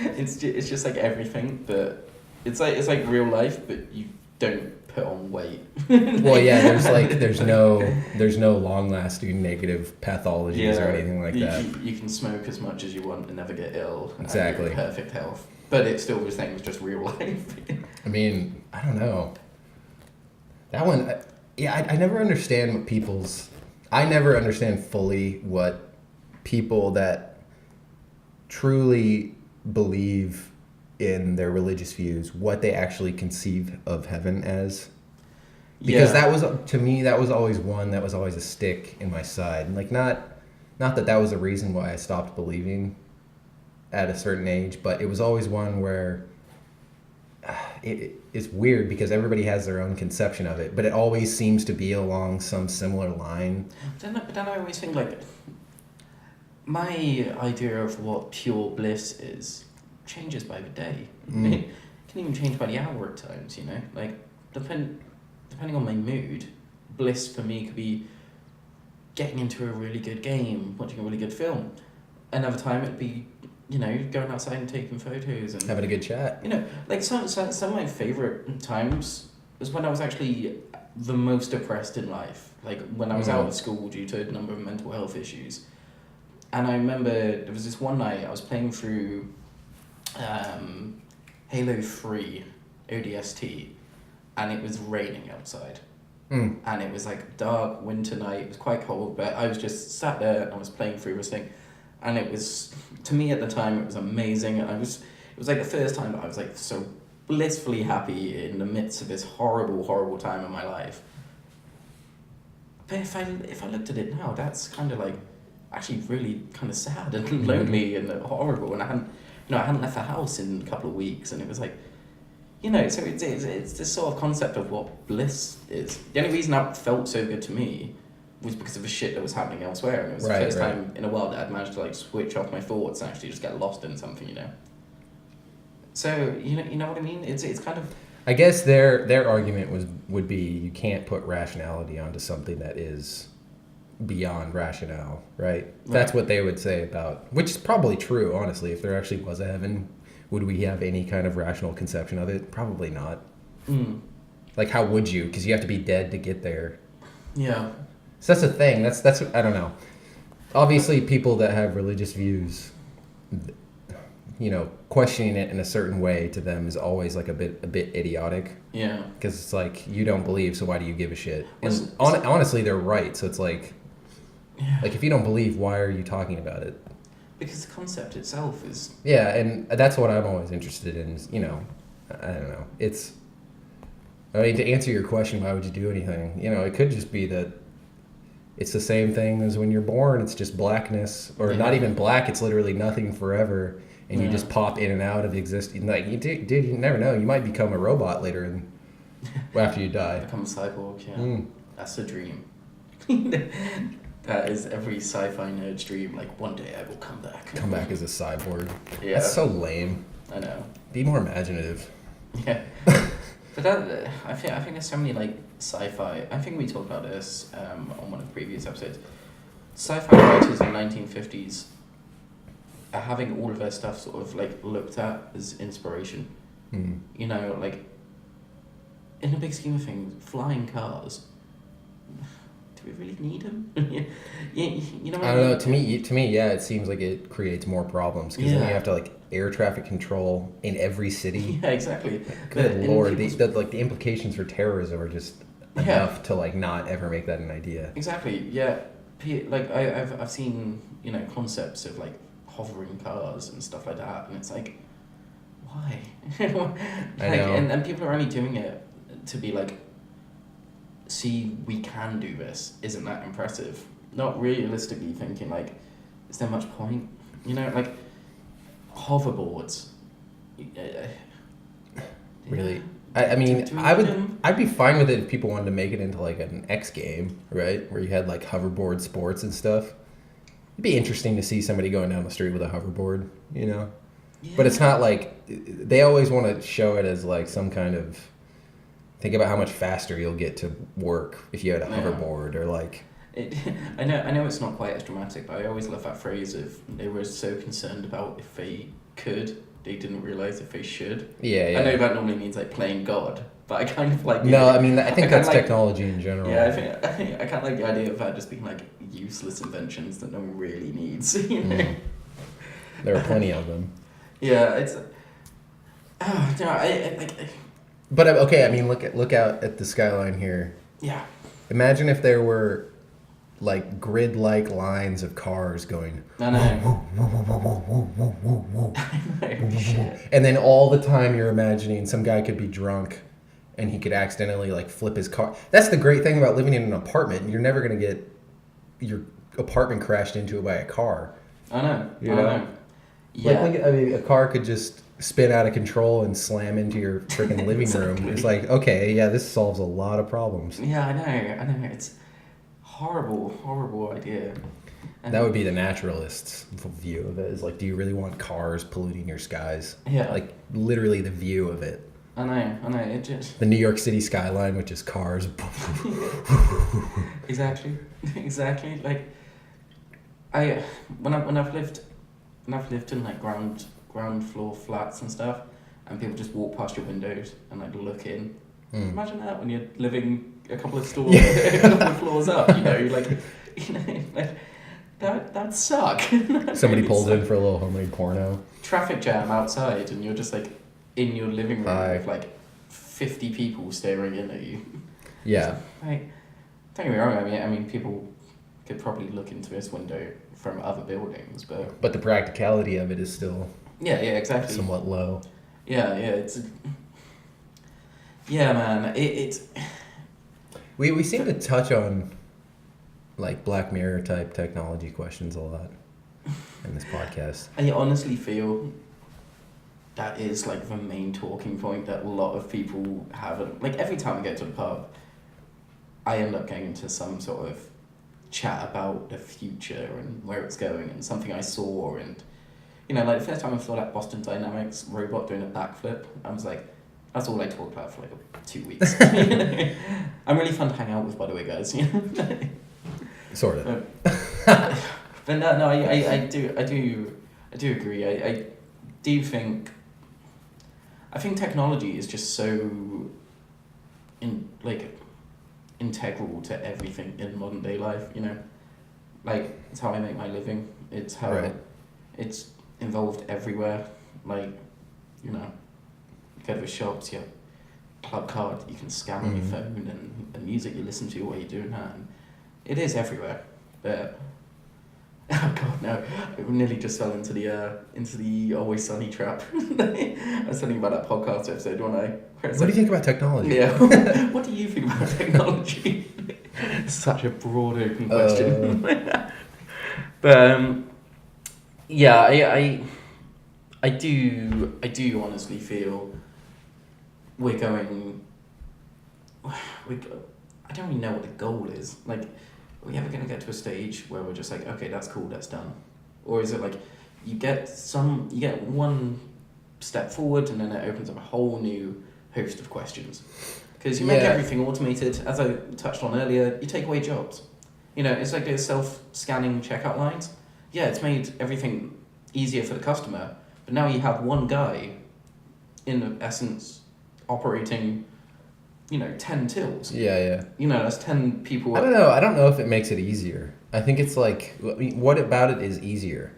It's just like everything, but it's like real life, but you don't put on weight. Well, yeah, there's no long lasting negative pathologies or anything like that. You can smoke as much as you want and never get ill. Exactly. And perfect health. But it still was things just real life. I mean, I don't know. That one, I never understand I never understand fully what people that truly believe in their religious views, what they actually conceive of heaven as. Because that was, to me, that was always a stick in my side. Like, not that was a reason why I stopped believing at a certain age, but it was always one where it's weird because everybody has their own conception of it, but it always seems to be along some similar line. But then I always think, like, my idea of what pure bliss is changes by the day. It can even change by the hour at times, you know? Like, depending on my mood, bliss for me could be getting into a really good game, watching a really good film. Another time it'd be, you know, going outside and taking photos and having a good chat. You know, like some of my favorite times was when I was actually the most depressed in life. Like when I was out of school due to a number of mental health issues. And I remember there was this one night I was playing through Halo 3 ODST, and it was raining outside. And it was like dark winter night. It was quite cold, but I was just sat there and I was playing through this thing. And it was, to me at the time, it was amazing. It was like the first time that I was like so blissfully happy in the midst of this horrible, horrible time in my life. But if I looked at it now, that's kind of like actually really kind of sad and lonely and horrible. And I hadn't left the house in a couple of weeks, and it was like, you know, so it's this sort of concept of what bliss is. The only reason that felt so good to me was because of the shit that was happening elsewhere, and it was the first time in a while that I'd managed to like switch off my thoughts and actually just get lost in something, you know. So you know what I mean? It's kind of. I guess their argument would be you can't put rationality onto something that is beyond rationale, right? That's what they would say about, which is probably true, honestly. If there actually was a heaven, would we have any kind of rational conception of it? Probably not. Like, how would you? Because you have to be dead to get there. Yeah. So that's the thing. That's I don't know. Obviously, people that have religious views, you know, questioning it in a certain way to them is always like a bit idiotic. Yeah. Because it's like, you don't believe, so why do you give a shit? And honestly, they're right. So it's like, like if you don't believe, why are you talking about it? Because the concept itself is. Yeah, and that's what I'm always interested in. Is, you know, I don't know. I mean, to answer your question, why would you do anything? You know, it could just be that it's the same thing as when you're born. It's just blackness, or not even black. It's literally nothing forever, and you just pop in and out of existing. Like you never know. You might become a robot later, after you die. Become a cyborg. Yeah, that's a dream. That is every sci-fi nerd's dream. Like, one day I will come back. Come back as a cyborg. Yeah. That's so lame. I know. Be more imaginative. Yeah. But I think there's so many, like, sci-fi... I think we talked about this on one of the previous episodes. Sci-fi writers in the 1950s are having all of their stuff sort of, like, looked at as inspiration. You know, like... in the big scheme of things, flying cars, do we really need them? You know what I don't know. To me, yeah, it seems like it creates more problems because then you have to like air traffic control in every city. Yeah, exactly. Good lord, the implications for terrorism are just enough to like not ever make that an idea. Exactly. Yeah. Like I've seen concepts of like hovering cars and stuff like that, and it's like, why? I know. And people are only doing it to be like, see, we can do this. Isn't that impressive? Not realistically thinking like, is there much point? Like hoverboards. Really? I mean, I'd be fine with it if people wanted to make it into like an X game, right? Where you had like hoverboard sports and stuff. It'd be interesting to see somebody going down the street with a hoverboard, Yeah. But it's not like, they always want to show it as like some kind of, think about how much faster you'll get to work if you had a hoverboard or like. I know it's not quite as dramatic, but I always love that phrase of they were so concerned about if they could, they didn't realise if they should. Yeah. I know that normally means like playing God, but I kind of like. No, I mean I think that's technology in general. Yeah, I think I kind of like the idea of that just being like useless inventions that no one really needs. There are plenty of them. Yeah, it's. Oh, no, I. But okay, I mean, look out at the skyline here. Yeah. Imagine if there were like grid-like lines of cars going. I know. And then all the time you're imagining some guy could be drunk and he could accidentally like flip his car. That's the great thing about living in an apartment. You're never going to get your apartment crashed into by a car. I know. I know. Yeah. Like, I mean, a car could just spin out of control and slam into your freaking living room. It's like, okay, yeah, this solves a lot of problems. Yeah, I know. It's horrible idea. And that would be the naturalist's view of it. Is like, do you really want cars polluting your skies? Yeah. Like, literally the view of it. I know. It just... The New York City skyline, which is cars. Exactly. Like, when I've lived in like ground floor flats and stuff, and people just walk past your windows and like look in. Imagine that when you're living a couple of floors up. You're like, like that'd suck. Somebody pulls in for a little homemade porno. Traffic jam outside, and you're just like in your living room with like 50 people staring in at you. Yeah. So, like, don't get me wrong. I mean, people could probably look into this window from other buildings, but the practicality of it is still exactly somewhat low. It's man, it's we seem to touch on like Black Mirror type technology questions a lot in this podcast. I honestly feel that is like the main talking point that a lot of people have. Like every time I go to the pub, I end up getting into some sort of chat about the future and where it's going and something I saw, and like the first time I saw that Boston Dynamics robot doing a backflip, I was like, that's all I talked about for like 2 weeks. I'm really fun to hang out with, by the way, guys. Sort of. But no, I do agree. I do think. I think technology is just so integral to everything in modern day life. Like it's how I make my living. It's how it's involved everywhere. Like you go to the shops, you have club card, you can scan on your phone, and the music you listen to while you're doing that. And it is everywhere. But oh god, no! I nearly just fell into the Always Sunny trap. I was telling you about that podcast episode, wasn't I? What do you think about technology? Yeah. What do you think about technology? Such a broad open question. But I do honestly feel we're going. I don't really know what the goal is. Like, are we ever going to get to a stage where we're just like, okay, that's cool, that's done? Or is it like you get one step forward and then it opens up a whole new host of questions? Because you make everything automated, as I touched on earlier, you take away jobs. It's like those self-scanning checkout lines. Yeah, it's made everything easier for the customer, but now you have one guy, in essence, operating 10 tills. Yeah. That's 10 people. I don't know. I don't know if it makes it easier. I think it's like, what about it is easier?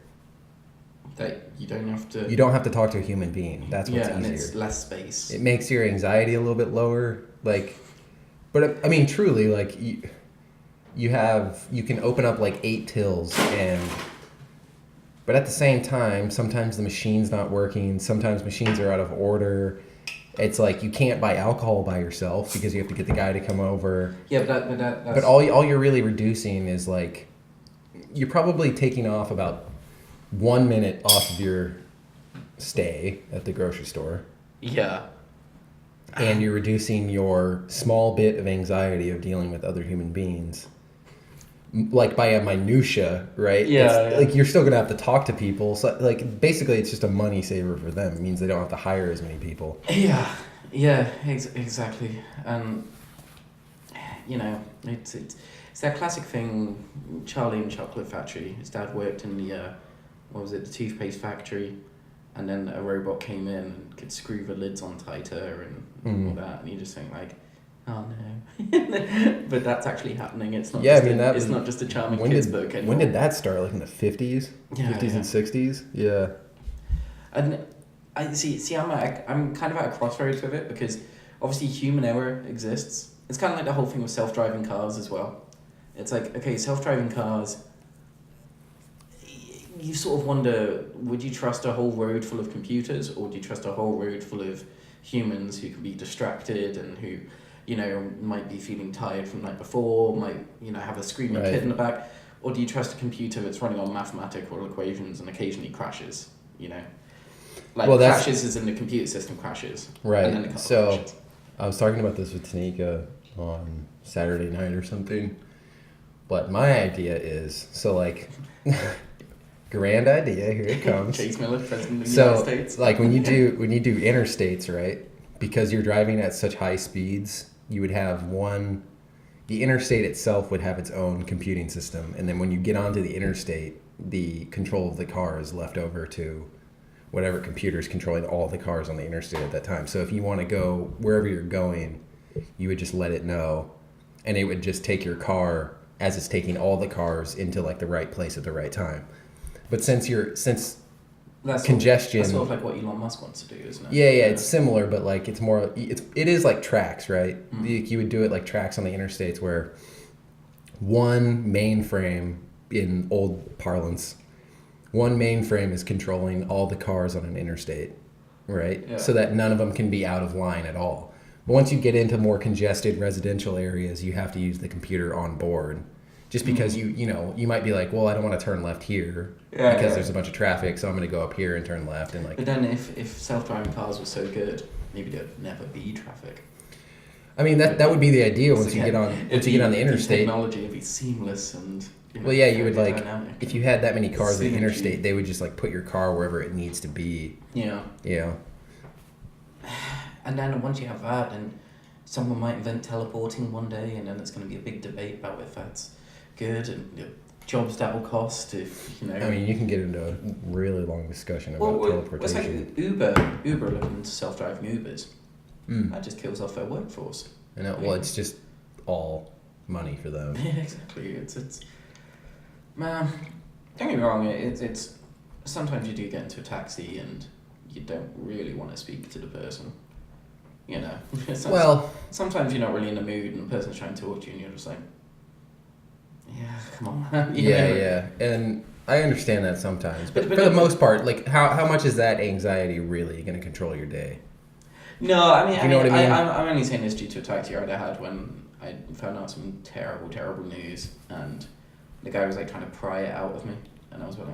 That you don't have to. You don't have to talk to a human being. That's what's and easier. it's less space. It makes your anxiety a little bit lower. But I mean, truly, you can open up 8 tills but at the same time, sometimes the machine's not working. Sometimes machines are out of order. It's like you can't buy alcohol by yourself because you have to get the guy to come over. Yeah, that's... But all you're really reducing is you're probably taking off about 1 minute off of your stay at the grocery store. Yeah. And you're reducing your small bit of anxiety of dealing with other human beings. By a minutia, right? Yeah. You're still going to have to talk to people. So, basically, it's just a money saver for them. It means they don't have to hire as many people. Yeah, exactly. And, it's that classic thing, Charlie and Chocolate Factory. His dad worked in the, the toothpaste factory, and then a robot came in and could screw the lids on tighter and all that, and you just think oh no. But that's actually happening. It's not it's not just a charming kid's book anymore. When did that start? In the 50s? Yeah, 50s and 60s? Yeah. And I see I'm kind of at a crossroads with it, because obviously human error exists. It's kind of like the whole thing with self-driving cars as well. It's like, okay, self-driving cars, you sort of wonder, would you trust a whole road full of computers, or do you trust a whole road full of humans who can be distracted and who, might be feeling tired from the night before, might, have a screaming kid in the back? Or do you trust a computer that's running on mathematical equations and occasionally crashes, crashes as in the computer system crashes. Right. And then the car crashes. I was talking about this with Tanika on Saturday night or something. But my idea is, grand idea, here it comes. Chase Miller, President of the United States. When you do interstates, right? Because you're driving at such high speeds, you would have the interstate itself would have its own computing system, and then when you get onto the interstate, the control of the car is left over to whatever computer is controlling all the cars on the interstate at that time. So if you want to go wherever you're going, you would just let it know, and it would just take your car as it's taking all the cars into the right place at the right time. But since that's congestion, that's sort of like what Elon Musk wants to do, isn't it? Yeah, it's similar, but it's more. It is like tracks, right? You would do it like tracks on the interstates, where one mainframe, in old parlance, one mainframe is controlling all the cars on an interstate, right? Yeah. So that none of them can be out of line at all. But once you get into more congested residential areas, you have to use the computer on board. Just because you might be like, well, I don't want to turn left here because there's a bunch of traffic, so I'm going to go up here and turn left and But then if self-driving cars were so good, maybe there'd never be traffic. I mean, that would be the idea once you get on the interstate. Technology would be seamless and. You would if you had that many cars on the interstate, they would just put your car wherever it needs to be. Yeah. Yeah. And then once you have that, and someone might invent teleporting one day, and then it's going to be a big debate about if that's good and jobs that will cost. If I mean, you can get into a really long discussion about teleportation. It's like Uber looking into self-driving Ubers. That just kills off their workforce. I know. Well, it's just all money for them. Yeah, exactly. It's man. Don't get me wrong. It's sometimes you do get into a taxi and you don't really want to speak to the person. Sometimes you're not really in the mood and the person's trying to talk to you and you're just like, yeah, come on, man. Yeah. And I understand that sometimes. But for the most part, how much is that anxiety really going to control your day? No, I mean, you know what I mean? I'm only saying this due to a taxi ride I had when I found out some terrible, terrible news, and the guy was trying to pry it out of me, and I was like,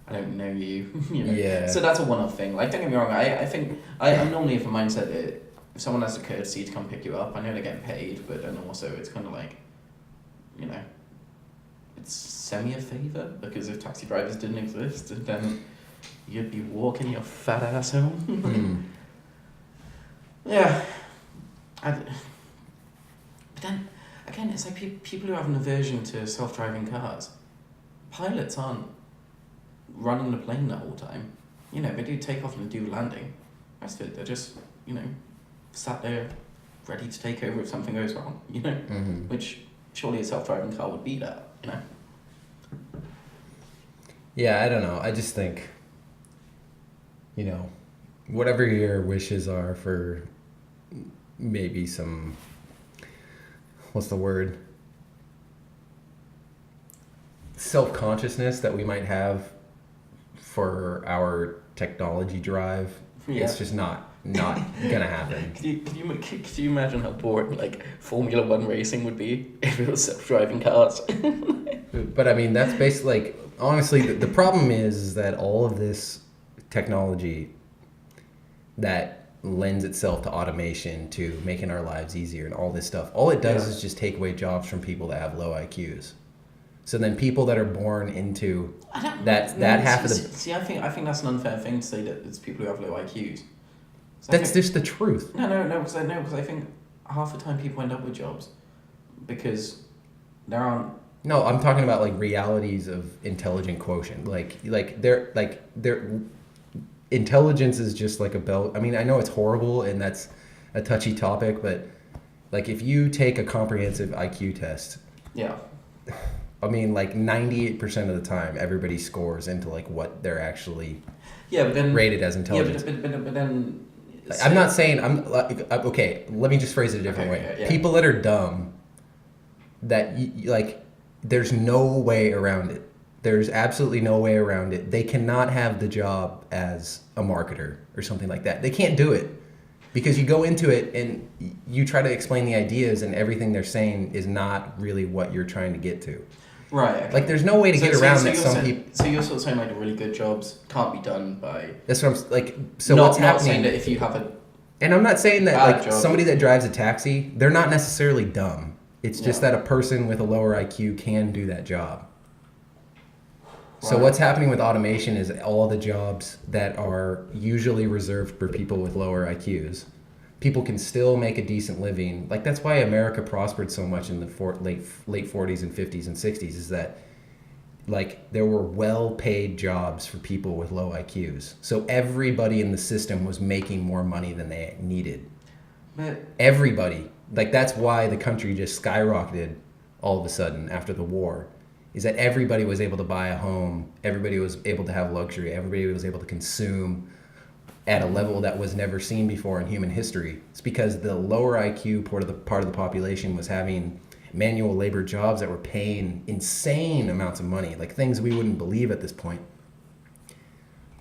I don't know you. Yeah. So that's a one-off thing. Don't get me wrong. I think I'm normally of a mindset that if someone has the courtesy to come pick you up, I know they're getting paid, but then also it's kind of it's semi a favour, because if taxi drivers didn't exist, then you'd be walking your fat ass home. Yeah. But then again, it's people who have an aversion to self-driving cars. Pilots aren't running the plane the whole time. They do take off and do landing. Rest of it, they're just, sat there ready to take over if something goes wrong, you know? Mm-hmm. Which surely a self-driving car would be that, you know? Yeah, I don't know. I just think, you know, whatever your wishes are for maybe some, what's the word? Self-consciousness that we might have for our technology drive. Yeah. It's just not gonna happen. Could you imagine how boring like Formula One racing would be if it was self-driving cars? But I mean, that's basically like, honestly, the problem is that all of this technology that lends itself to automation, to making our lives easier and all this stuff, all it does is just take away jobs from people that have low IQs. So then people that are born into that half of the... See, I think that's an unfair thing to say that it's people who have low IQs. So that's just the truth. No, because I think half the time people end up with jobs because there aren't... No, I'm talking about like realities of intelligent quotient. Like their intelligence is just like a belt. I mean, I know it's horrible and that's a touchy topic, but like if you take a comprehensive IQ test, yeah, I mean, like 98% of the time, everybody scores into like what they're actually rated as intelligence. Yeah, but then like, I'm not saying okay. Let me just phrase it a different way. Yeah. People that are dumb, that like, there's no way around it. There's absolutely no way around it. They cannot have the job as a marketer or something like that. They can't do it because you go into it and you try to explain the ideas and everything they're saying is not really what you're trying to get to. Right. Okay. Like there's no way to get around that some people... So you're sort of saying like the really good jobs can't be done by... That's what I'm like... So not, what's not happening... saying that if you have a... And I'm not saying that like job. Somebody that drives a taxi, they're not necessarily dumb. It's just that a person with a lower IQ can do that job. So what's happening with automation is all the jobs that are usually reserved for people with lower IQs, people can still make a decent living. Like that's why America prospered so much in the late 40s and 50s and 60s, is that like there were well-paid jobs for people with low IQs. So everybody in the system was making more money than they needed. But everybody. Like that's why the country just skyrocketed all of a sudden after the war. Is that everybody was able to buy a home, everybody was able to have luxury, everybody was able to consume at a level that was never seen before in human history. It's because the lower IQ part of the population was having manual labor jobs that were paying insane amounts of money, like things we wouldn't believe at this point.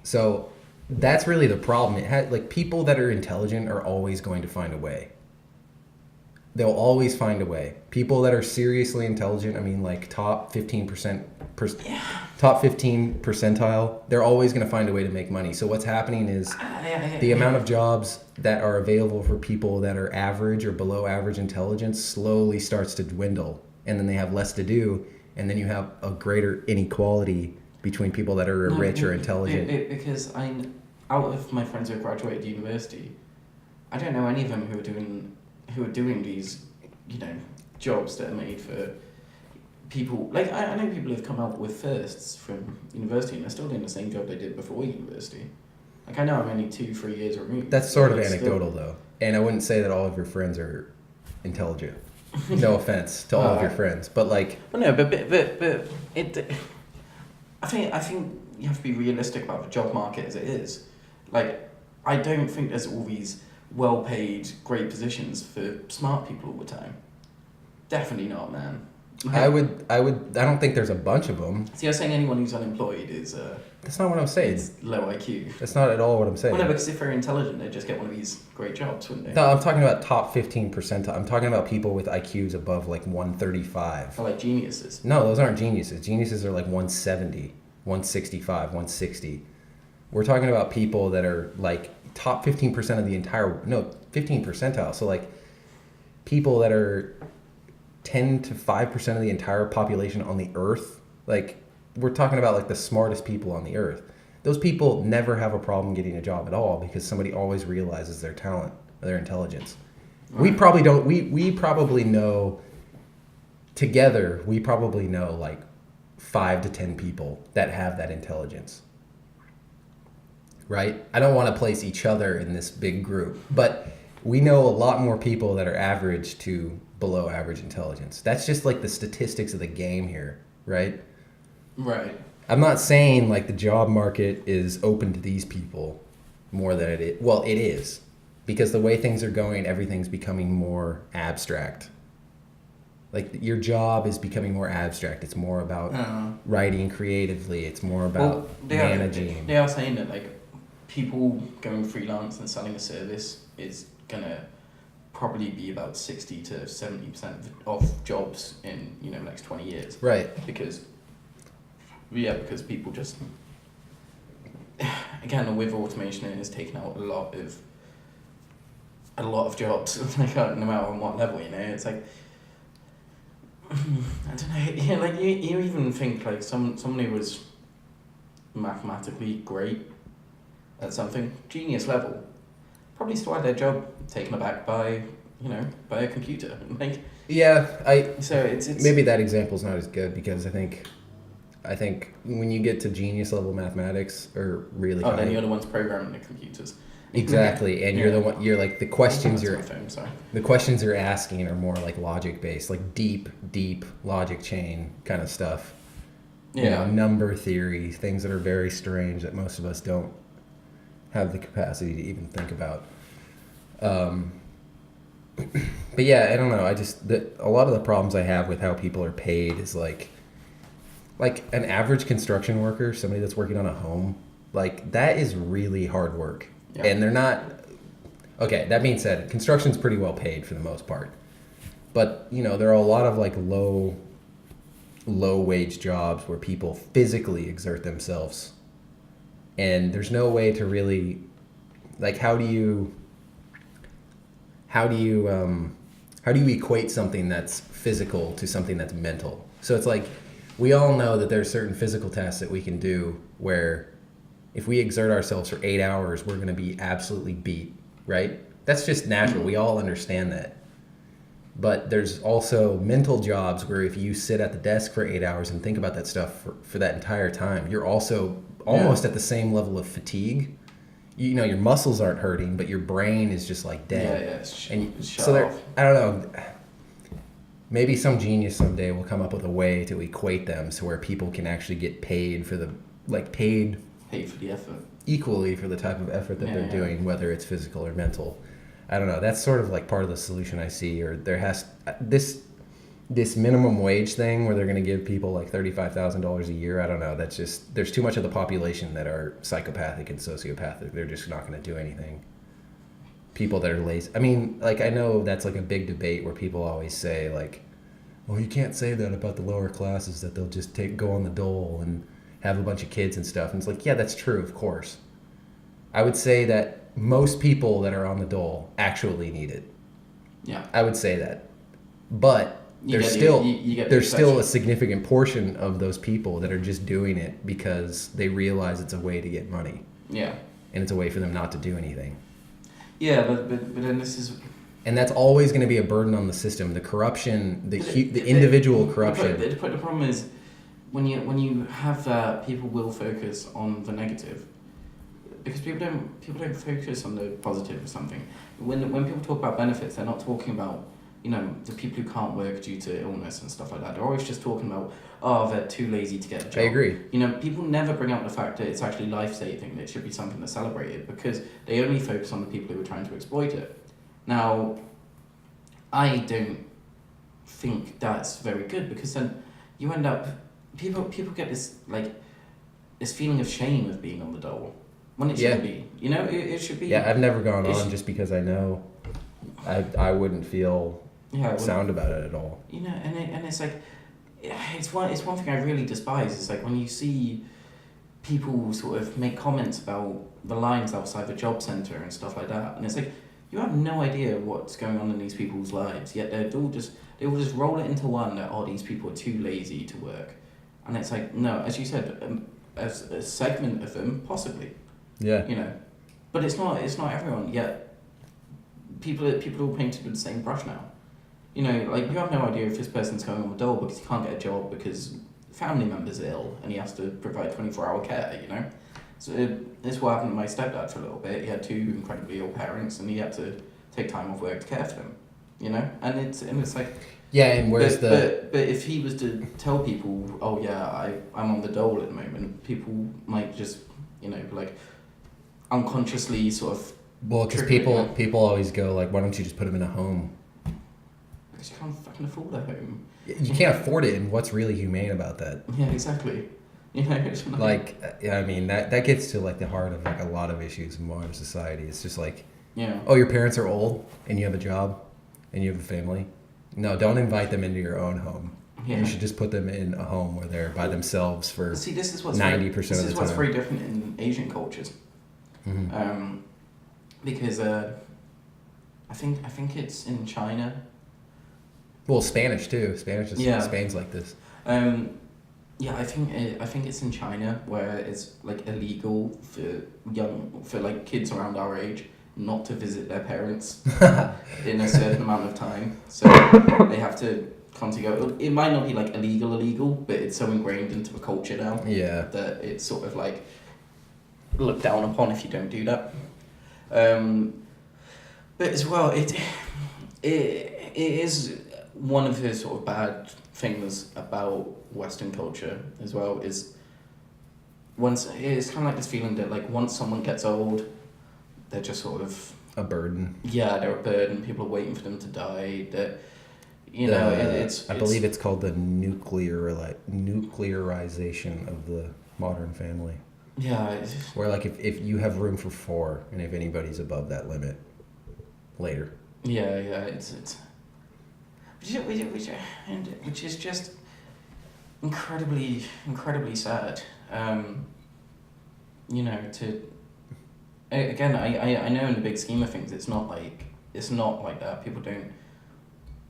So that's really the problem. It had like people that are intelligent are always going to find a way. They'll always find a way. People that are seriously intelligent, I mean like top 15 percentile, they're always going to find a way to make money. So what's happening is the amount of jobs that are available for people that are average or below average intelligence slowly starts to dwindle, and then they have less to do, and then you have a greater inequality between people that are rich or intelligent. Because out of my friends who have graduated university, I don't know any of them who are doing these, jobs that are made for people. Like, I know people who've come out with firsts from university and they're still doing the same job they did before university. Like, I know I'm only 2-3 years removed. That's sort of anecdotal, though. And I wouldn't say that all of your friends are intelligent. No offense to all of your friends, but like... Well, no, but it... I think you have to be realistic about the job market as it is. Like, I don't think there's all these well-paid, great positions for smart people all the time. Definitely not, man. I don't think there's a bunch of them. So you're saying anyone who's unemployed is... That's not what I'm saying. It's low IQ. That's not at all what I'm saying. Well, no, because if they're intelligent, they'd just get one of these great jobs, wouldn't they? No, I'm talking about top 15 percentile. I'm talking about people with IQs above like 135. Oh, like geniuses? No, those aren't geniuses. Geniuses are like 170, 165, 160. We're talking about people that are like top 15% of the entire... No, 15 percentile. So like people that are 10 to 5% of the entire population on the earth. Like, we're talking about like the smartest people on the earth. Those people never have a problem getting a job at all because somebody always realizes their talent, their intelligence. Right. We probably know together, we probably know like 5 to 10 people that have that intelligence. Right? I don't want to place each other in this big group, but we know a lot more people that are average to below average intelligence. That's just like the statistics of the game here, right? Right. I'm not saying like the job market is open to these people more than it is. Well, it is. Because the way things are going, everything's becoming more abstract. Like your job is becoming more abstract. It's more about writing creatively. It's more about managing. They are saying that like people going freelance and selling a service is gonna probably be about 60 to 70% of jobs in next 20 years. Right. Because people just again with automation it has taken out a lot of jobs. Like no matter on what level, it's like. I don't know. Yeah, like you even think like somebody was mathematically great at something, genius level, probably still had their job taken aback by a computer. Like so it's maybe that example's not as good because I think when you get to genius level mathematics or really high, then you're the ones programming the computers. Exactly, and you're the one. You're like the questions the questions you're asking are more like logic based, like deep logic chain kind of stuff. Yeah, number theory, things that are very strange that most of us don't have the capacity to even think about. But yeah, I don't know. A lot of the problems I have with how people are paid is like an average construction worker, somebody that's working on a home, like that is really hard work. Yeah. And they're not... Okay, that being said, construction's pretty well paid for the most part. But, there are a lot of like low wage jobs where people physically exert themselves. And there's no way to really... Like, how do you equate something that's physical to something that's mental? So it's like, we all know that there's certain physical tasks that we can do where if we exert ourselves for 8 hours, we're going to be absolutely beat, right? That's just natural. We all understand that. But there's also mental jobs where if you sit at the desk for 8 hours and think about that stuff for that entire time, you're also almost at the same level of fatigue. Your muscles aren't hurting, but your brain is just like dead. Yeah. I don't know. Maybe some genius someday will come up with a way to equate them so where people can actually get paid for paid for the effort. Equally for the type of effort that they're doing, whether it's physical or mental. I don't know. That's sort of like part of the solution I see. Or there has this minimum wage thing where they're going to give people like $35,000 a year. I don't know. That's just there's too much of the population that are psychopathic and sociopathic. They're just not going to do anything. People that are lazy. I mean, like I know that's like a big debate where people always say like, "Well, you can't say that about the lower classes that they'll just go on the dole and have a bunch of kids and stuff." And it's like, yeah, that's true, of course. I would say that most people that are on the dole actually need it. Yeah. I would say that. But there's still a significant portion of those people that are just doing it because they realize it's a way to get money. Yeah. And it's a way for them not to do anything. Yeah, but then this is... And that's always going to be a burden on the system. The corruption, the individual corruption. The problem is... When you have that, people will focus on the negative, because people don't focus on the positive of something. When people talk about benefits, they're not talking about the people who can't work due to illness and stuff like that. They're always just talking about they're too lazy to get a job. I agree. People never bring up the fact that it's actually life-saving. It should be something that's celebrated because they only focus on the people who are trying to exploit it. Now, I don't think that's very good because then you end up. People get this feeling of shame of being on the dole when it shouldn't be. It should be. Yeah, I've never gone on just because I know I wouldn't feel sound about it at all. And it's like it's one thing I really despise is like when you see people sort of make comments about the lines outside the job centre and stuff like that, and it's like you have no idea what's going on in these people's lives, yet they will just roll it into one that these people are too lazy to work. And it's like, no, as you said, as a segment of them, possibly. Yeah. But it's not everyone, yet people are all painted with the same brush now. Like you have no idea if this person's going on the dole because he can't get a job because family member's ill and he has to provide 24-hour care, So this is what happened to my stepdad for a little bit. He had 2 incredibly ill parents and he had to take time off work to care for them, you know? And it's like... Yeah, and where's but if he was to tell people, oh yeah, I'm on the dole at the moment, people might just, you know, like, unconsciously sort of... Well, because people always go, like, why don't you just put them in a home? Because you can't fucking afford a home. You can't afford it, and what's really humane about that? Yeah, exactly. You know, it's like, I mean, that gets to, like, the heart of, like, a lot of issues in modern society. It's just like, oh, your parents are old, and you have a job, and you have a family. No, don't invite them into your own home. Yeah. You should just put them in a home where they're by themselves for 90% of the time. This is what's very different in Asian cultures. Mm-hmm. Because I think it's in China. Well, Spanish too. Spain's like this. Yeah, I think it's in China where it's like illegal for like kids around our age not to visit their parents in a certain amount of time. So they have to constantly go. It might not be like illegal, but it's so ingrained into the culture now. Yeah. That it's sort of like looked down upon if you don't do that. But as well, it is one of the sort of bad things about Western culture as well is it's kind of like this feeling that like once someone gets old, they're just sort of a burden. Yeah, they're a burden. People are waiting for them to die. That I believe it's called the nuclearization of the modern family. Yeah. Where like if you have room for 4 and if anybody's above that limit, later. Yeah, it's which is just incredibly sad. You know, again, I know in the big scheme of things, it's not like that. People don't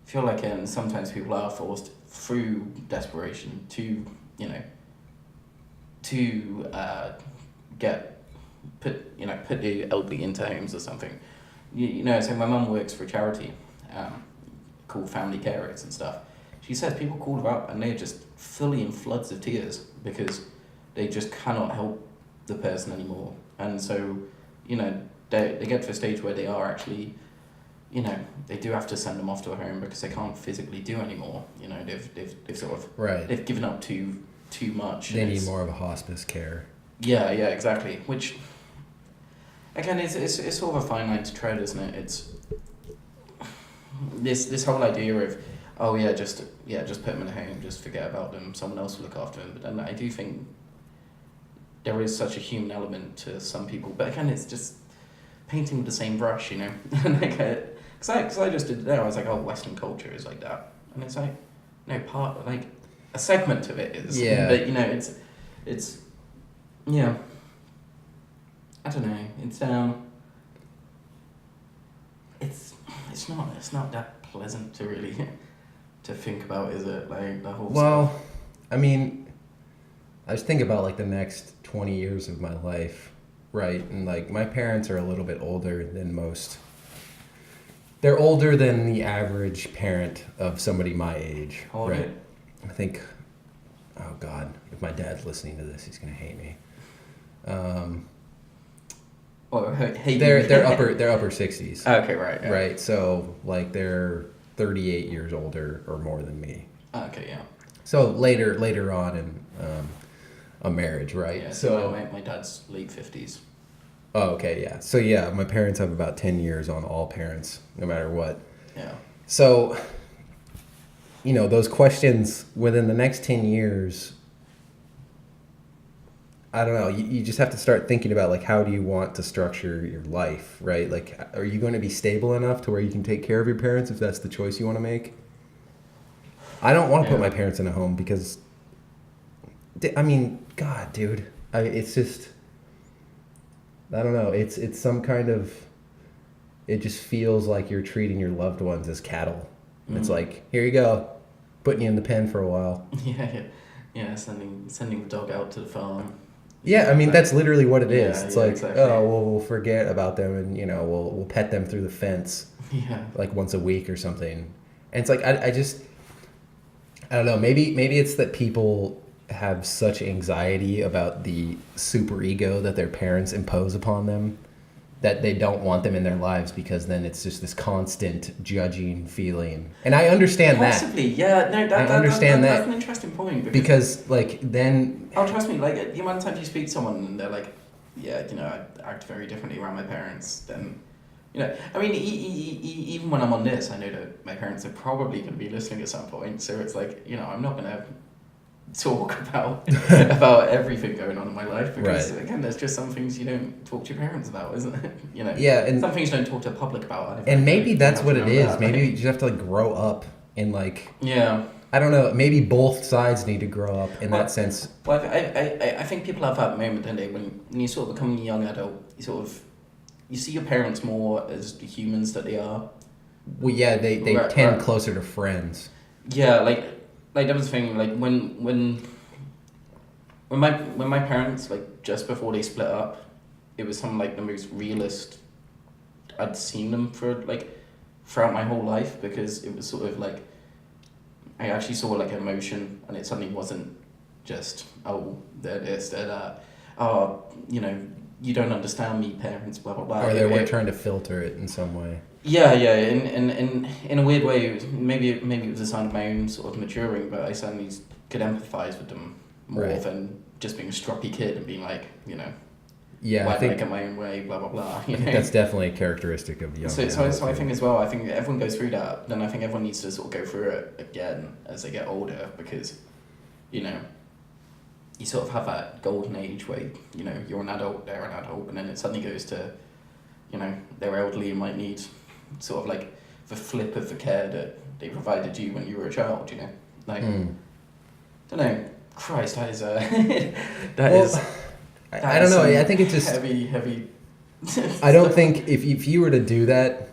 feel like, and sometimes people are forced through desperation to, you know, to put the elderly into homes or something. You know, so my mum works for a charity called Family Carers and stuff. She says people call her up and they're just fully in floods of tears because they just cannot help the person anymore. And so, you know, they get to a stage where they are actually, you know, they do have to send them off to a home because they can't physically do anymore. You know, they've sort of they've given up too much. They need more of a hospice care. Yeah, exactly. Which, again, it's sort of a fine line to tread, isn't it? It's this whole idea of, oh yeah, just put them in a home, just forget about them, someone else will look after them. But then I do think there is such a human element to some people. But again, it's just painting with the same brush, you know. Because I just did it there. I was like, oh, Western culture is like that, and it's like, no, like a segment of it is. Yeah. But you know, it's yeah. I don't know. It's not that pleasant to really to think about, is it? Like the whole. Well, stuff. I mean, I just think about like the next 20 years of my life, right? And like my parents are a little bit older than most. They're older than the average parent of somebody my age, right? I think. Oh God, if my dad's listening to this, he's gonna hate me. They're upper 60s. Okay, right. Yeah. Right, so like they're 38 years older or more than me. Okay, yeah. So later on in a marriage, right? Yeah. So my dad's late 50s. Oh, okay, yeah. So yeah, my parents have about 10 years on all parents, no matter what. Yeah. So, you know, those questions within the next 10 years, I don't know, you just have to start thinking about, like, how do you want to structure your life, right? Like, are you going to be stable enough to where you can take care of your parents if that's the choice you want to make? I don't want to put my parents in a home because, I mean, God, dude, it's just, I don't know, it's some kind of, it just feels like you're treating your loved ones as cattle. Mm. It's like, here you go, putting you in the pen for a while. Yeah, sending the dog out to the farm. Yeah, I mean, that's literally what it is. It's like, exactly. Oh, well, we'll forget about them and, you know, we'll pet them through the fence. Yeah. Like once a week or something. And it's like, I don't know, maybe it's that people have such anxiety about the super ego that their parents impose upon them that they don't want them in their lives because then it's just this constant judging feeling. And I understand Possibly, yeah. No, that's an interesting point. Because like, then... Oh, trust me, like, the amount of times you speak to someone and they're like, yeah, you know, I act very differently around my parents, then, you know, I mean, even when I'm on this, I know that my parents are probably going to be listening at some point, so it's like, you know, I'm not going to talk about everything going on in my life, because again, there's just some things you don't talk to your parents about, isn't it? You know, and some things you don't talk to the public about either. And maybe that's what it is. Maybe you just have to like grow up in like, I don't know, maybe both sides need to grow up in that sense. Well, I think people have that moment, don't they, when you sort of become a young adult, you see your parents more as the humans that they are. Well, yeah, they tend closer to friends. Yeah, like that was the thing. Like when my parents, like, just before they split up, it was some like the most realist I'd seen them for like throughout my whole life, because it was sort of like I actually saw like emotion, and it suddenly wasn't just, oh, they're this, they're that, oh, you know, you don't understand me, parents, blah blah blah. Or they were trying to filter it in some way. Yeah, in a weird way, maybe it was a sign of my own sort of maturing, but I suddenly could empathise with them more than just being a stroppy kid and being like, you know, why did I get my own way, blah blah blah. You know? That's definitely a characteristic of young. So I think as well, I think everyone goes through that. Then I think everyone needs to sort of go through it again as they get older, because, you know, you sort of have that golden age where, you know, you're an adult, they're an adult, and then it suddenly goes to, you know, they're elderly and might need sort of like the flip of the care that they provided you when you were a child, you know, like, don't know, Christ, that is I don't know, I think it's just heavy I don't think if you were to do that,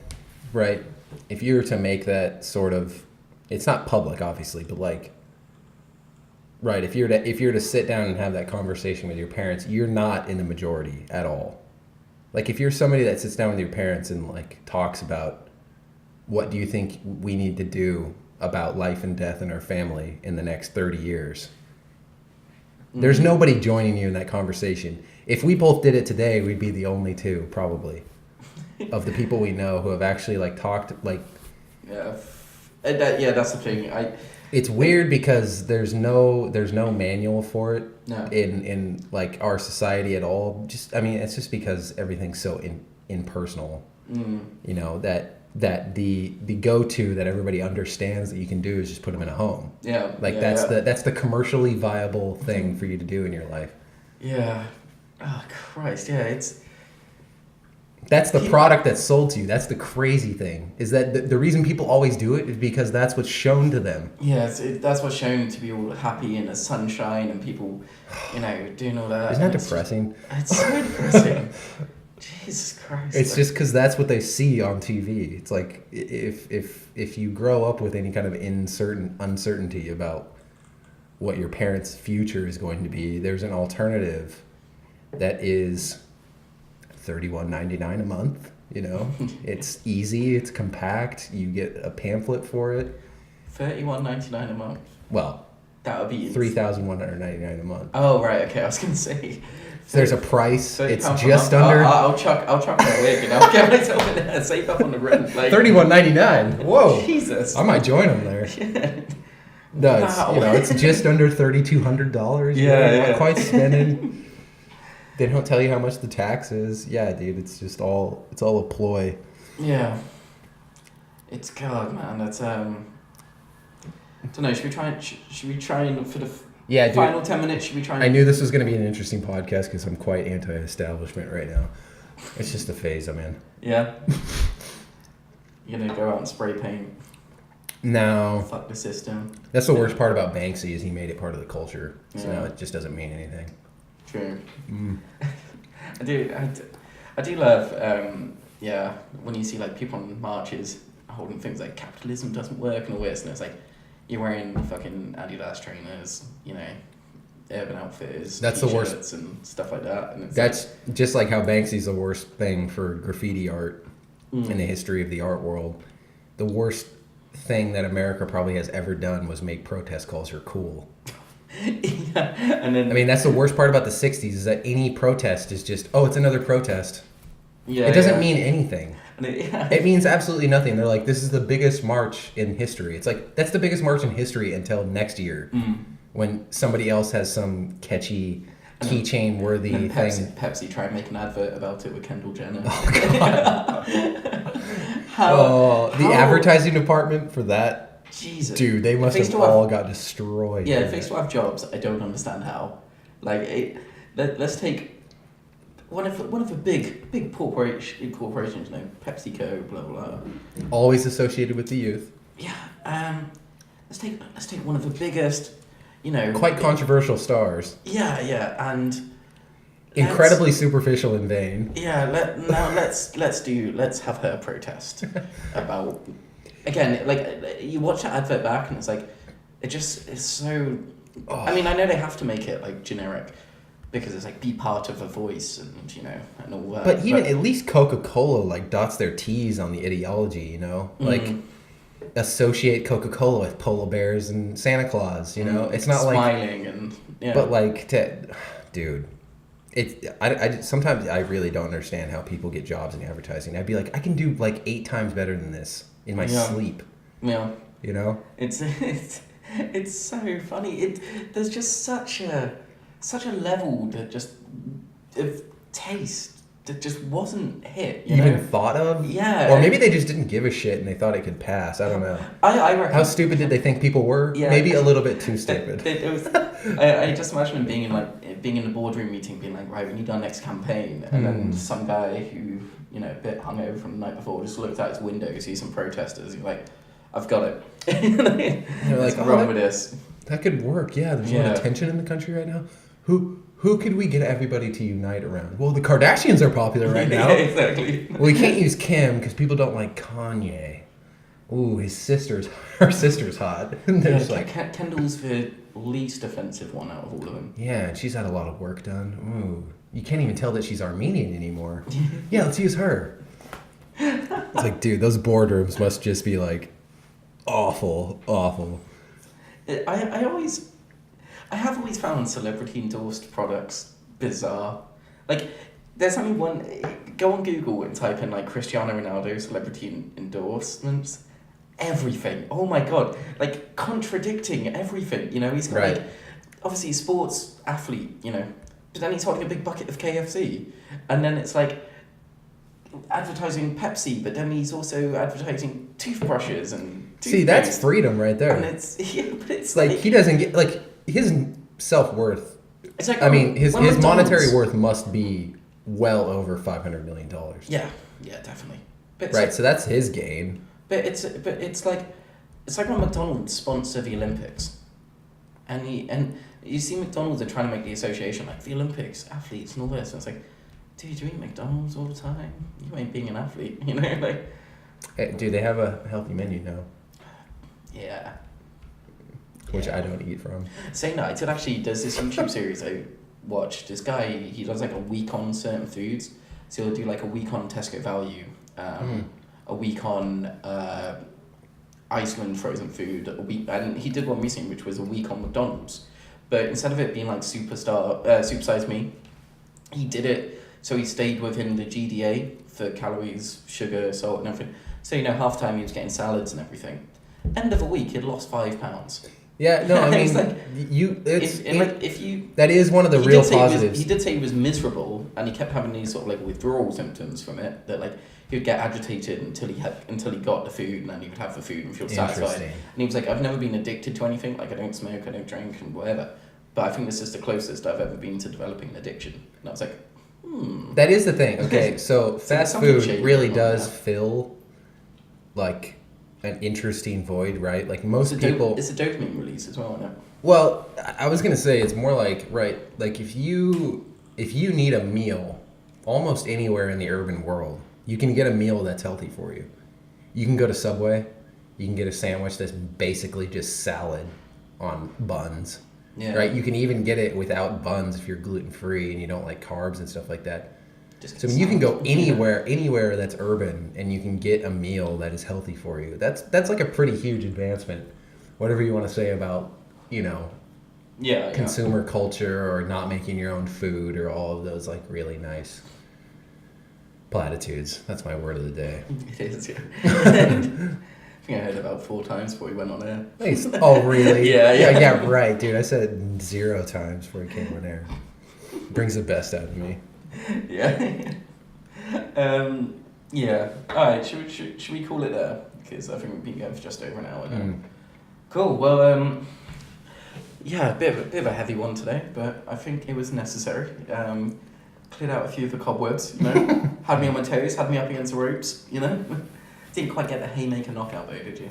right, if you were to make that sort of, it's not public obviously, but like, right, if you're to sit down and have that conversation with your parents, you're not in the majority at all. Like, if you're somebody that sits down with your parents and like talks about what do you think we need to do about life and death in our family in the next 30 years, there's nobody joining you in that conversation. If we both did it today, we'd be the only two probably of the people we know who have actually like talked like. That's the thing. It's weird because there's no manual for it in like our society at all. Just, I mean, it's just because everything's so impersonal. You know, that the go-to that everybody understands that you can do is just put them in a home. That's the commercially viable thing for you to do in your life. Yeah. Oh Christ, yeah, that's the product that's sold to you. That's the crazy thing, is that the reason people always do it is because that's what's shown to them. Yeah, that's what's shown to be all happy in the sunshine and people, you know, doing all that. Isn't that depressing? It's so depressing. Jesus Christ. It's just because that's what they see on TV. It's like, if you grow up with any kind of uncertainty about what your parents' future is going to be, there's an alternative that is $31.99 a month. You know, it's easy, it's compact. You get a pamphlet for it. $31.99 a month. Well, that would be $3,199 a month. Oh right, okay. I was gonna say. There's a price. It's just under. I'll chuck my wig and I'll get myself in there. Save up on the rent. Like $31.99. Whoa. Jesus. I might join them there. Yeah. No, it's, you know, it's just under $3,200. Yeah. Not quite spending. They don't tell you how much the tax is. Yeah, dude, it's all a ploy. Yeah. It's God, man. That's I don't know. Should we try and for the final 10 minutes? Should we try? I knew this was going to be an interesting podcast because I'm quite anti-establishment right now. It's just a phase I'm in. Yeah. You're gonna go out and spray paint. No. Fuck the system. That's the worst part about Banksy, is he made it part of the culture. So now it just doesn't mean anything. True. I do love when you see like people on marches holding things like capitalism doesn't work and all this, and it's like you're wearing fucking Adidas trainers, you know, Urban Outfitters, that's the worst, and stuff like that. And it's that's like, just like how Banksy's the worst thing for graffiti art in the history of the art world. The worst thing that America probably has ever done was make protest culture cool. And then I mean, that's the worst part about the 60s, is that any protest is just, oh, it's another protest. It doesn't mean anything. Yeah. It means absolutely nothing. They're like, this is the biggest march in history. It's like, that's the biggest march in history until next year, when somebody else has some catchy, keychain worthy thing. Pepsi try and make an advert about it with Kendall Jenner. Oh, God. The advertising department for that. Jesus. Dude, they must have all got destroyed. Yeah, if they still have jobs, I don't understand how. Like, let's take one of the big corporations, PepsiCo, blah blah. Always associated with the youth. Yeah. Let's take one of the biggest, quite controversial stars. Yeah, and incredibly superficial and vain. Yeah. Let's have her protest about. Again, like, you watch that advert back and it's like, it's so. Oh. I mean, I know they have to make it like generic, because it's like, be part of a voice and and all that. But even at least Coca-Cola like dots their T's on the ideology, like associate Coca-Cola with polar bears and Santa Claus, it's not smiling like and but like dude, I sometimes I really don't understand how people get jobs in advertising. I'd be like, I can do like 8 times better than this in my sleep. Yeah. It's so funny. There's just such a level of taste that just wasn't hit. Even thought of? Yeah. Or maybe they just didn't give a shit and they thought it could pass. I don't know. I reckon. How stupid did they think people were? Yeah. Maybe a little bit too stupid. I just imagine being in a boardroom meeting, being like, right, we need our next campaign, and then some guy who a bit hungover from the night before just looked out his window, sees some protesters, he's like, I've got it. They're like, what's wrong with this? That could work. Yeah, there's a lot of tension in the country right now. Who could we get everybody to unite around? Well, the Kardashians are popular right now. Yeah, exactly. Well, we can't use Kim because people don't like Kanye. Ooh, her sister's hot. And they're just like, Kendall's the least offensive one out of all of them. Yeah, and she's had a lot of work done. Ooh, you can't even tell that she's Armenian anymore. Yeah, let's use her. It's like, dude, those boardrooms must just be like awful. I have always found celebrity endorsed products bizarre. Like, there's only one. Go on Google and type in like Cristiano Ronaldo celebrity endorsements. Everything. Oh my god! Like, contradicting everything. He's got like, obviously sports athlete. But then he's holding a big bucket of KFC, and then it's like advertising Pepsi, but then he's also advertising toothbrushes and toothpaste. See, that's freedom right there. And it's like he doesn't get like his self-worth. It's like, I mean, his monetary worth must be well over $500 million. Yeah, definitely. But right, so that's his gain. But it's like when McDonald's sponsor the Olympics, and you see McDonald's are trying to make the association like the Olympics, athletes, and all this, and it's like, dude, you eat McDonald's all the time. You ain't being an athlete, like. Hey, dude, they have a healthy menu now. Yeah. Which I don't eat from. Saying that, there's this YouTube series I watched. This guy, he does like a week on certain foods. So he'll do like a week on Tesco Value, a week on Iceland frozen food, a week, and he did one recently which was a week on McDonald's. But instead of it being like Supersize Me, he did it so he stayed within the GDA for calories, sugar, salt, and everything. So half time he was getting salads and everything. End of a week, he'd lost 5 pounds. Yeah, no, I mean, that is one of the real positives. He did say he was miserable, and he kept having these sort of like withdrawal symptoms from it. That like he would get agitated until he got the food, and then he would have the food and feel satisfied. And he was like, I've never been addicted to anything. Like, I don't smoke, I don't drink, and whatever. But I think this is the closest I've ever been to developing an addiction. And I was like, That is the thing. Okay, so fast food really does fill like an interesting void, right? Like most people... It's a dopamine release as well, isn't it? Well, I was going to say it's more like, right, like if you need a meal almost anywhere in the urban world, you can get a meal that's healthy for you. You can go to Subway, you can get a sandwich that's basically just salad on buns. Yeah. Right? You can even get it without buns if you're gluten-free and you don't like carbs and stuff like that. So you can go anywhere that's urban, and you can get a meal that is healthy for you. That's like a pretty huge advancement. Whatever you want to say about, consumer culture or not making your own food or all of those like really nice Platitudes. That's my word of the day. It is, yeah. I think I heard it about 4 times before we went on air. Oh, really? Yeah, right, dude. I said 0 times before we came on air. Brings the best out of me. Yeah. Yeah. Alright, should we call it there? Because I think we've been going for just over an hour now. Cool. Well, yeah, a bit of a heavy one today, but I think it was necessary. Cleared out a few of the cobwebs, you know. Had me on my toes, had me up against the ropes, you know. Didn't quite get the haymaker knockout though, did you?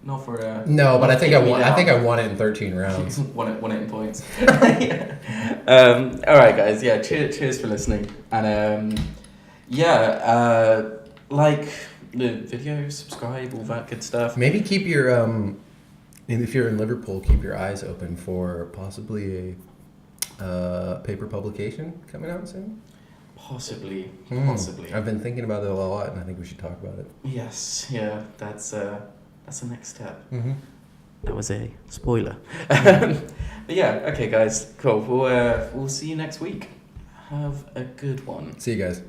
Not for no, but I think I won it in 13 rounds. won it in points. All right, guys. Yeah, cheers for listening, and like the video, subscribe, all that good stuff. Maybe keep your if you're in Liverpool, keep your eyes open for possibly a paper publication coming out soon. Possibly. I've been thinking about it a lot, and I think we should talk about it. Yes, yeah, that's the next step. Mm-hmm. That was a spoiler. But yeah, okay, guys, cool. We'll see you next week. Have a good one. See you guys.